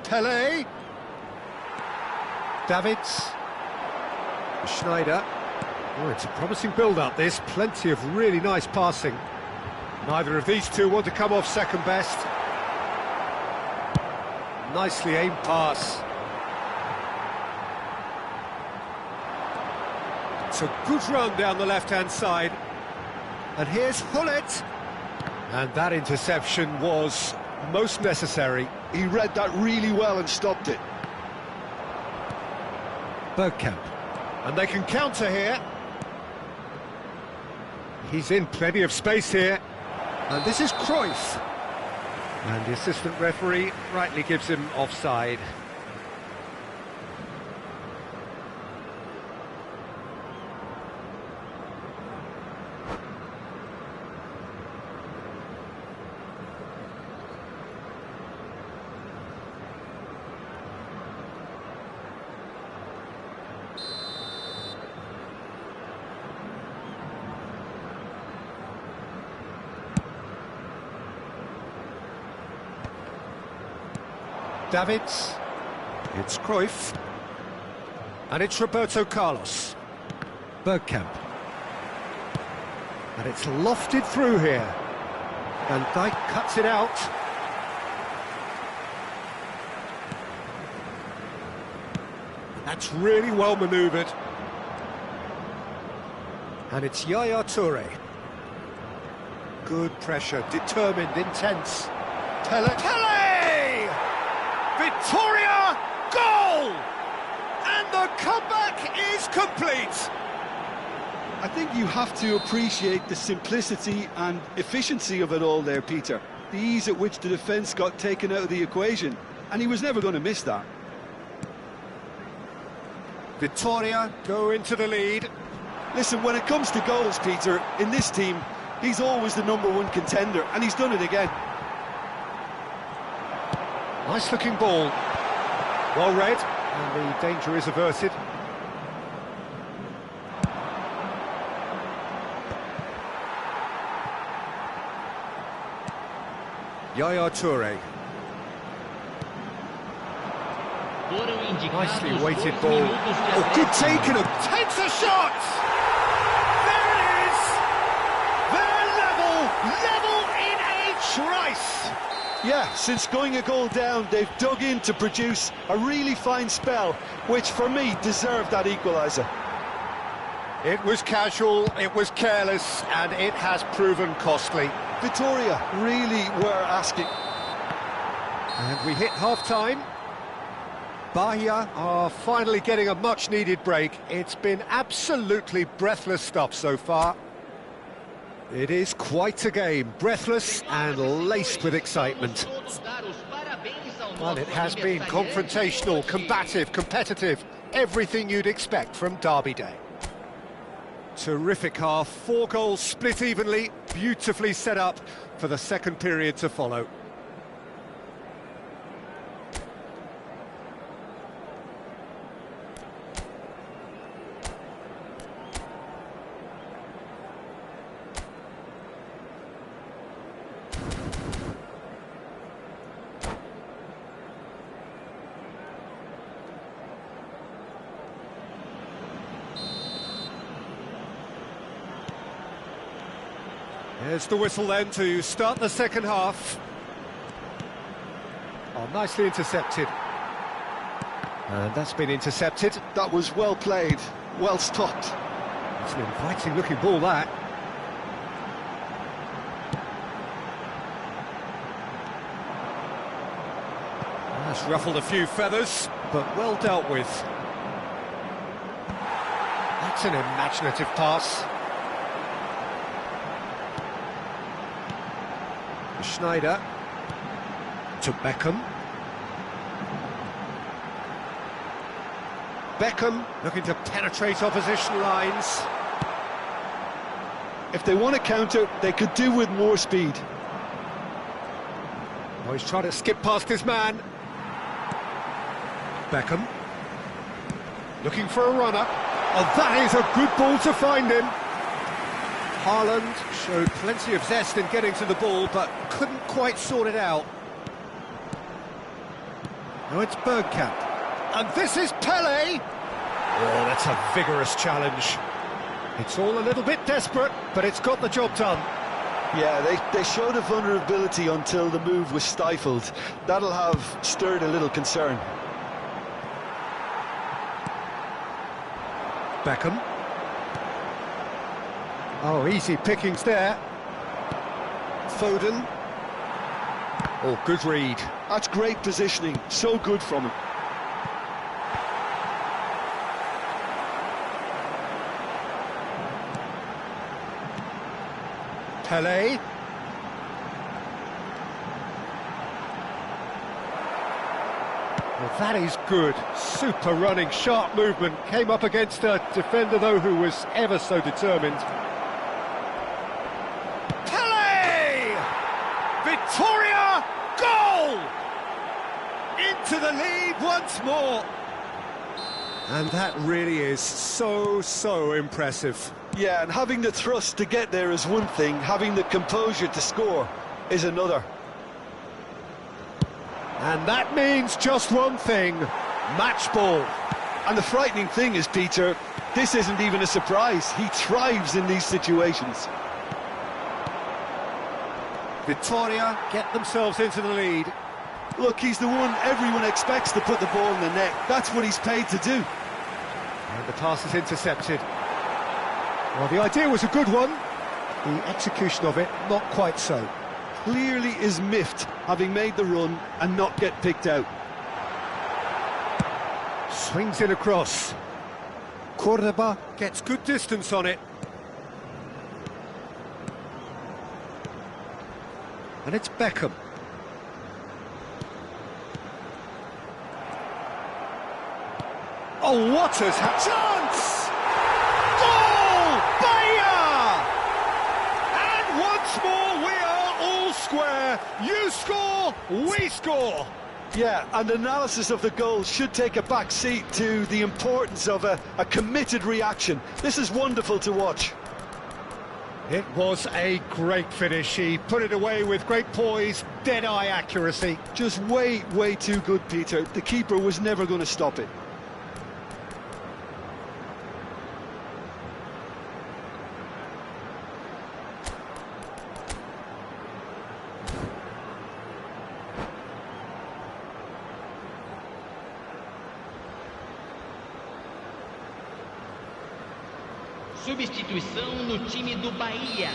PELÉ. Davids. Schneider. Oh, it's a promising build-up, this. Plenty of really nice passing. Neither of these two want to come off second best. Nicely aimed pass. It's a good run down the left-hand side. And here's Hullet. And that interception was most necessary. He read that really well and stopped it. Bergkamp. And they can counter here. He's in plenty of space here. And this is Cruyff. And the assistant referee rightly gives him offside. Davids, it's Cruyff, and it's Roberto Carlos. Bergkamp, and it's lofted through here, and Dijk cuts it out. That's really well manoeuvred. And it's Yaya Touré. Good pressure, determined, intense. PELÉ! Victoria, goal! And the comeback is complete. I think you have to appreciate the simplicity and efficiency of it all there, Peter. The ease at which the defence got taken out of the equation, and he was never going to miss that. Victoria go into the lead. Listen, when it comes to goals, Peter, in this team, he's always the #1 contender, and he's done it again. Nice looking ball. Well read, and the danger is averted. Yaya Touré. Nicely weighted ball. Oh, good taken. Takes a shot! There it is! They're level in a trice! Yeah, since going a goal down, they've dug in to produce a really fine spell, which for me deserved that equaliser. It was casual, it was careless, and it has proven costly. Victoria really were asking. And we hit half-time. Bahia are finally getting a much-needed break. It's been absolutely breathless stuff so far. It is quite a game, breathless and laced with excitement. Well, it has been confrontational, combative, competitive, everything you'd expect from Derby Day. Terrific half, 4 goals split evenly, beautifully set up for the second period to follow. Here's the whistle then to start the second half. Oh, nicely intercepted. And that's been intercepted. That was well played, well stopped. It's an inviting looking ball, that. That's ruffled a few feathers, but well dealt with. That's an imaginative pass. Schneider to Beckham. Beckham looking to penetrate opposition lines. If they want to counter, they could do with more speed. Oh, he's trying to skip past his man. Beckham looking for a runner. Oh, that is a good ball to find him. Haaland showed plenty of zest in getting to the ball, but couldn't quite sort it out. Now it's Bergkamp. And this is Pelé! Oh, that's a vigorous challenge. It's all a little bit desperate, but it's got the job done. Yeah, they showed a vulnerability until the move was stifled. That'll have stirred a little concern. Beckham. Oh, easy pickings there. Foden. Oh, good read. That's great positioning, so good from him. Pelé. Well, that is good. Super running, sharp movement. Came up against a defender, though, who was ever so determined. Pelé! Victoria! Goal! Into the lead once more. And that really is so impressive. Yeah, and having the thrust to get there is one thing, having the composure to score is another. And that means just one thing, match ball. And the frightening thing is, Peter, this isn't even a surprise. He thrives in these situations. Victoria get themselves into the lead. Look, he's the one everyone expects to put the ball in the net. That's what he's paid to do. And the pass is intercepted. Well, the idea was a good one. The execution of it, not quite so. Clearly is miffed, having made the run and not get picked out. Swings in across. Cordoba gets good distance on it. And it's Beckham. Oh, what has happened? Chance! Square, you score, we score. Yeah, and analysis of the goal should take a back seat to the importance of a committed reaction. This is wonderful to watch. It was a great finish. He put it away with great poise, dead-eye accuracy. Just way too good, Peter. The keeper was never going to stop it. Substituição no time do Bahia.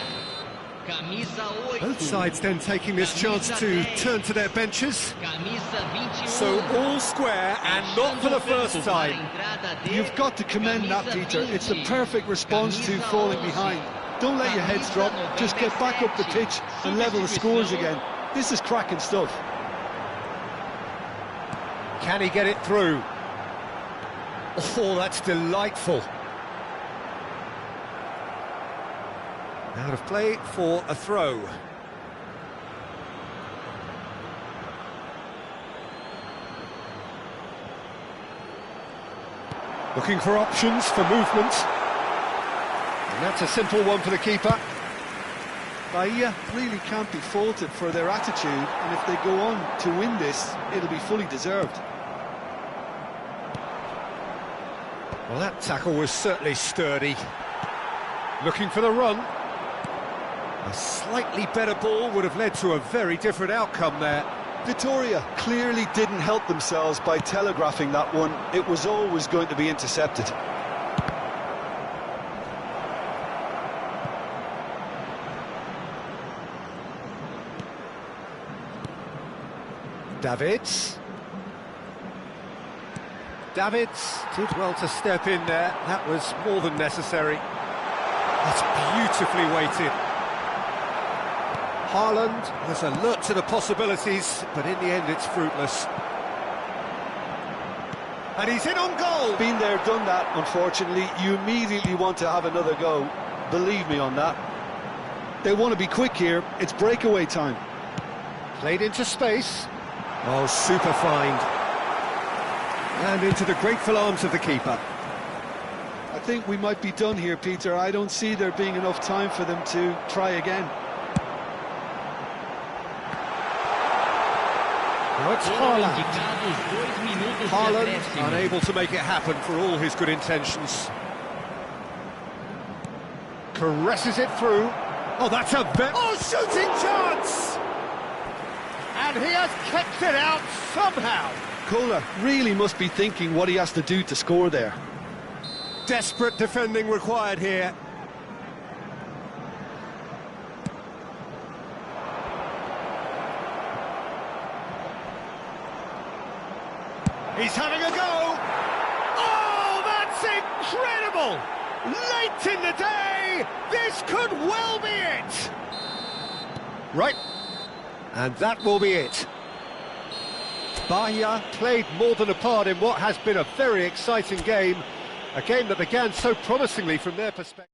Camisa 8. Both sides then taking this chance to turn to their benches. Camisa 21. So all square and not for the first time. You've got to commend that, Peter. It's the perfect response to falling behind. Don't let your heads drop. Just get back up the pitch and level the scores again. This is cracking stuff. Can he get it through? Oh, that's delightful. Out of play for a throw. Looking for options for movement. And that's a simple one for the keeper. Bahia really can't be faulted for their attitude, and if they go on to win this, it'll be fully deserved. Well, that tackle was certainly sturdy. Looking for the run. A slightly better ball would have led to a very different outcome there. Victoria clearly didn't help themselves by telegraphing that one. It was always going to be intercepted. Davids did well to step in there. That was more than necessary. That's beautifully weighted. Haaland was alert to the possibilities, but in the end it's fruitless. And he's in on goal! Been there, done that, unfortunately. You immediately want to have another go. Believe me on that. They want to be quick here. It's breakaway time. Played into space. Oh, super find. And into the grateful arms of the keeper. A think we might be done here, Peter. I don't see there being enough time for them to try again. Now it's Haaland unable to make it happen for all his good intentions. Caresses it through. Oh, that's a shooting chance! And he has kept it out somehow. Kohler really must be thinking what he has to do to score there. Desperate defending required here. He's having a go. Oh, that's incredible! Late in the day, this could well be it. Right, and that will be it. Bahia played more than a part in what has been a very exciting game. A game that began so promisingly from their perspective.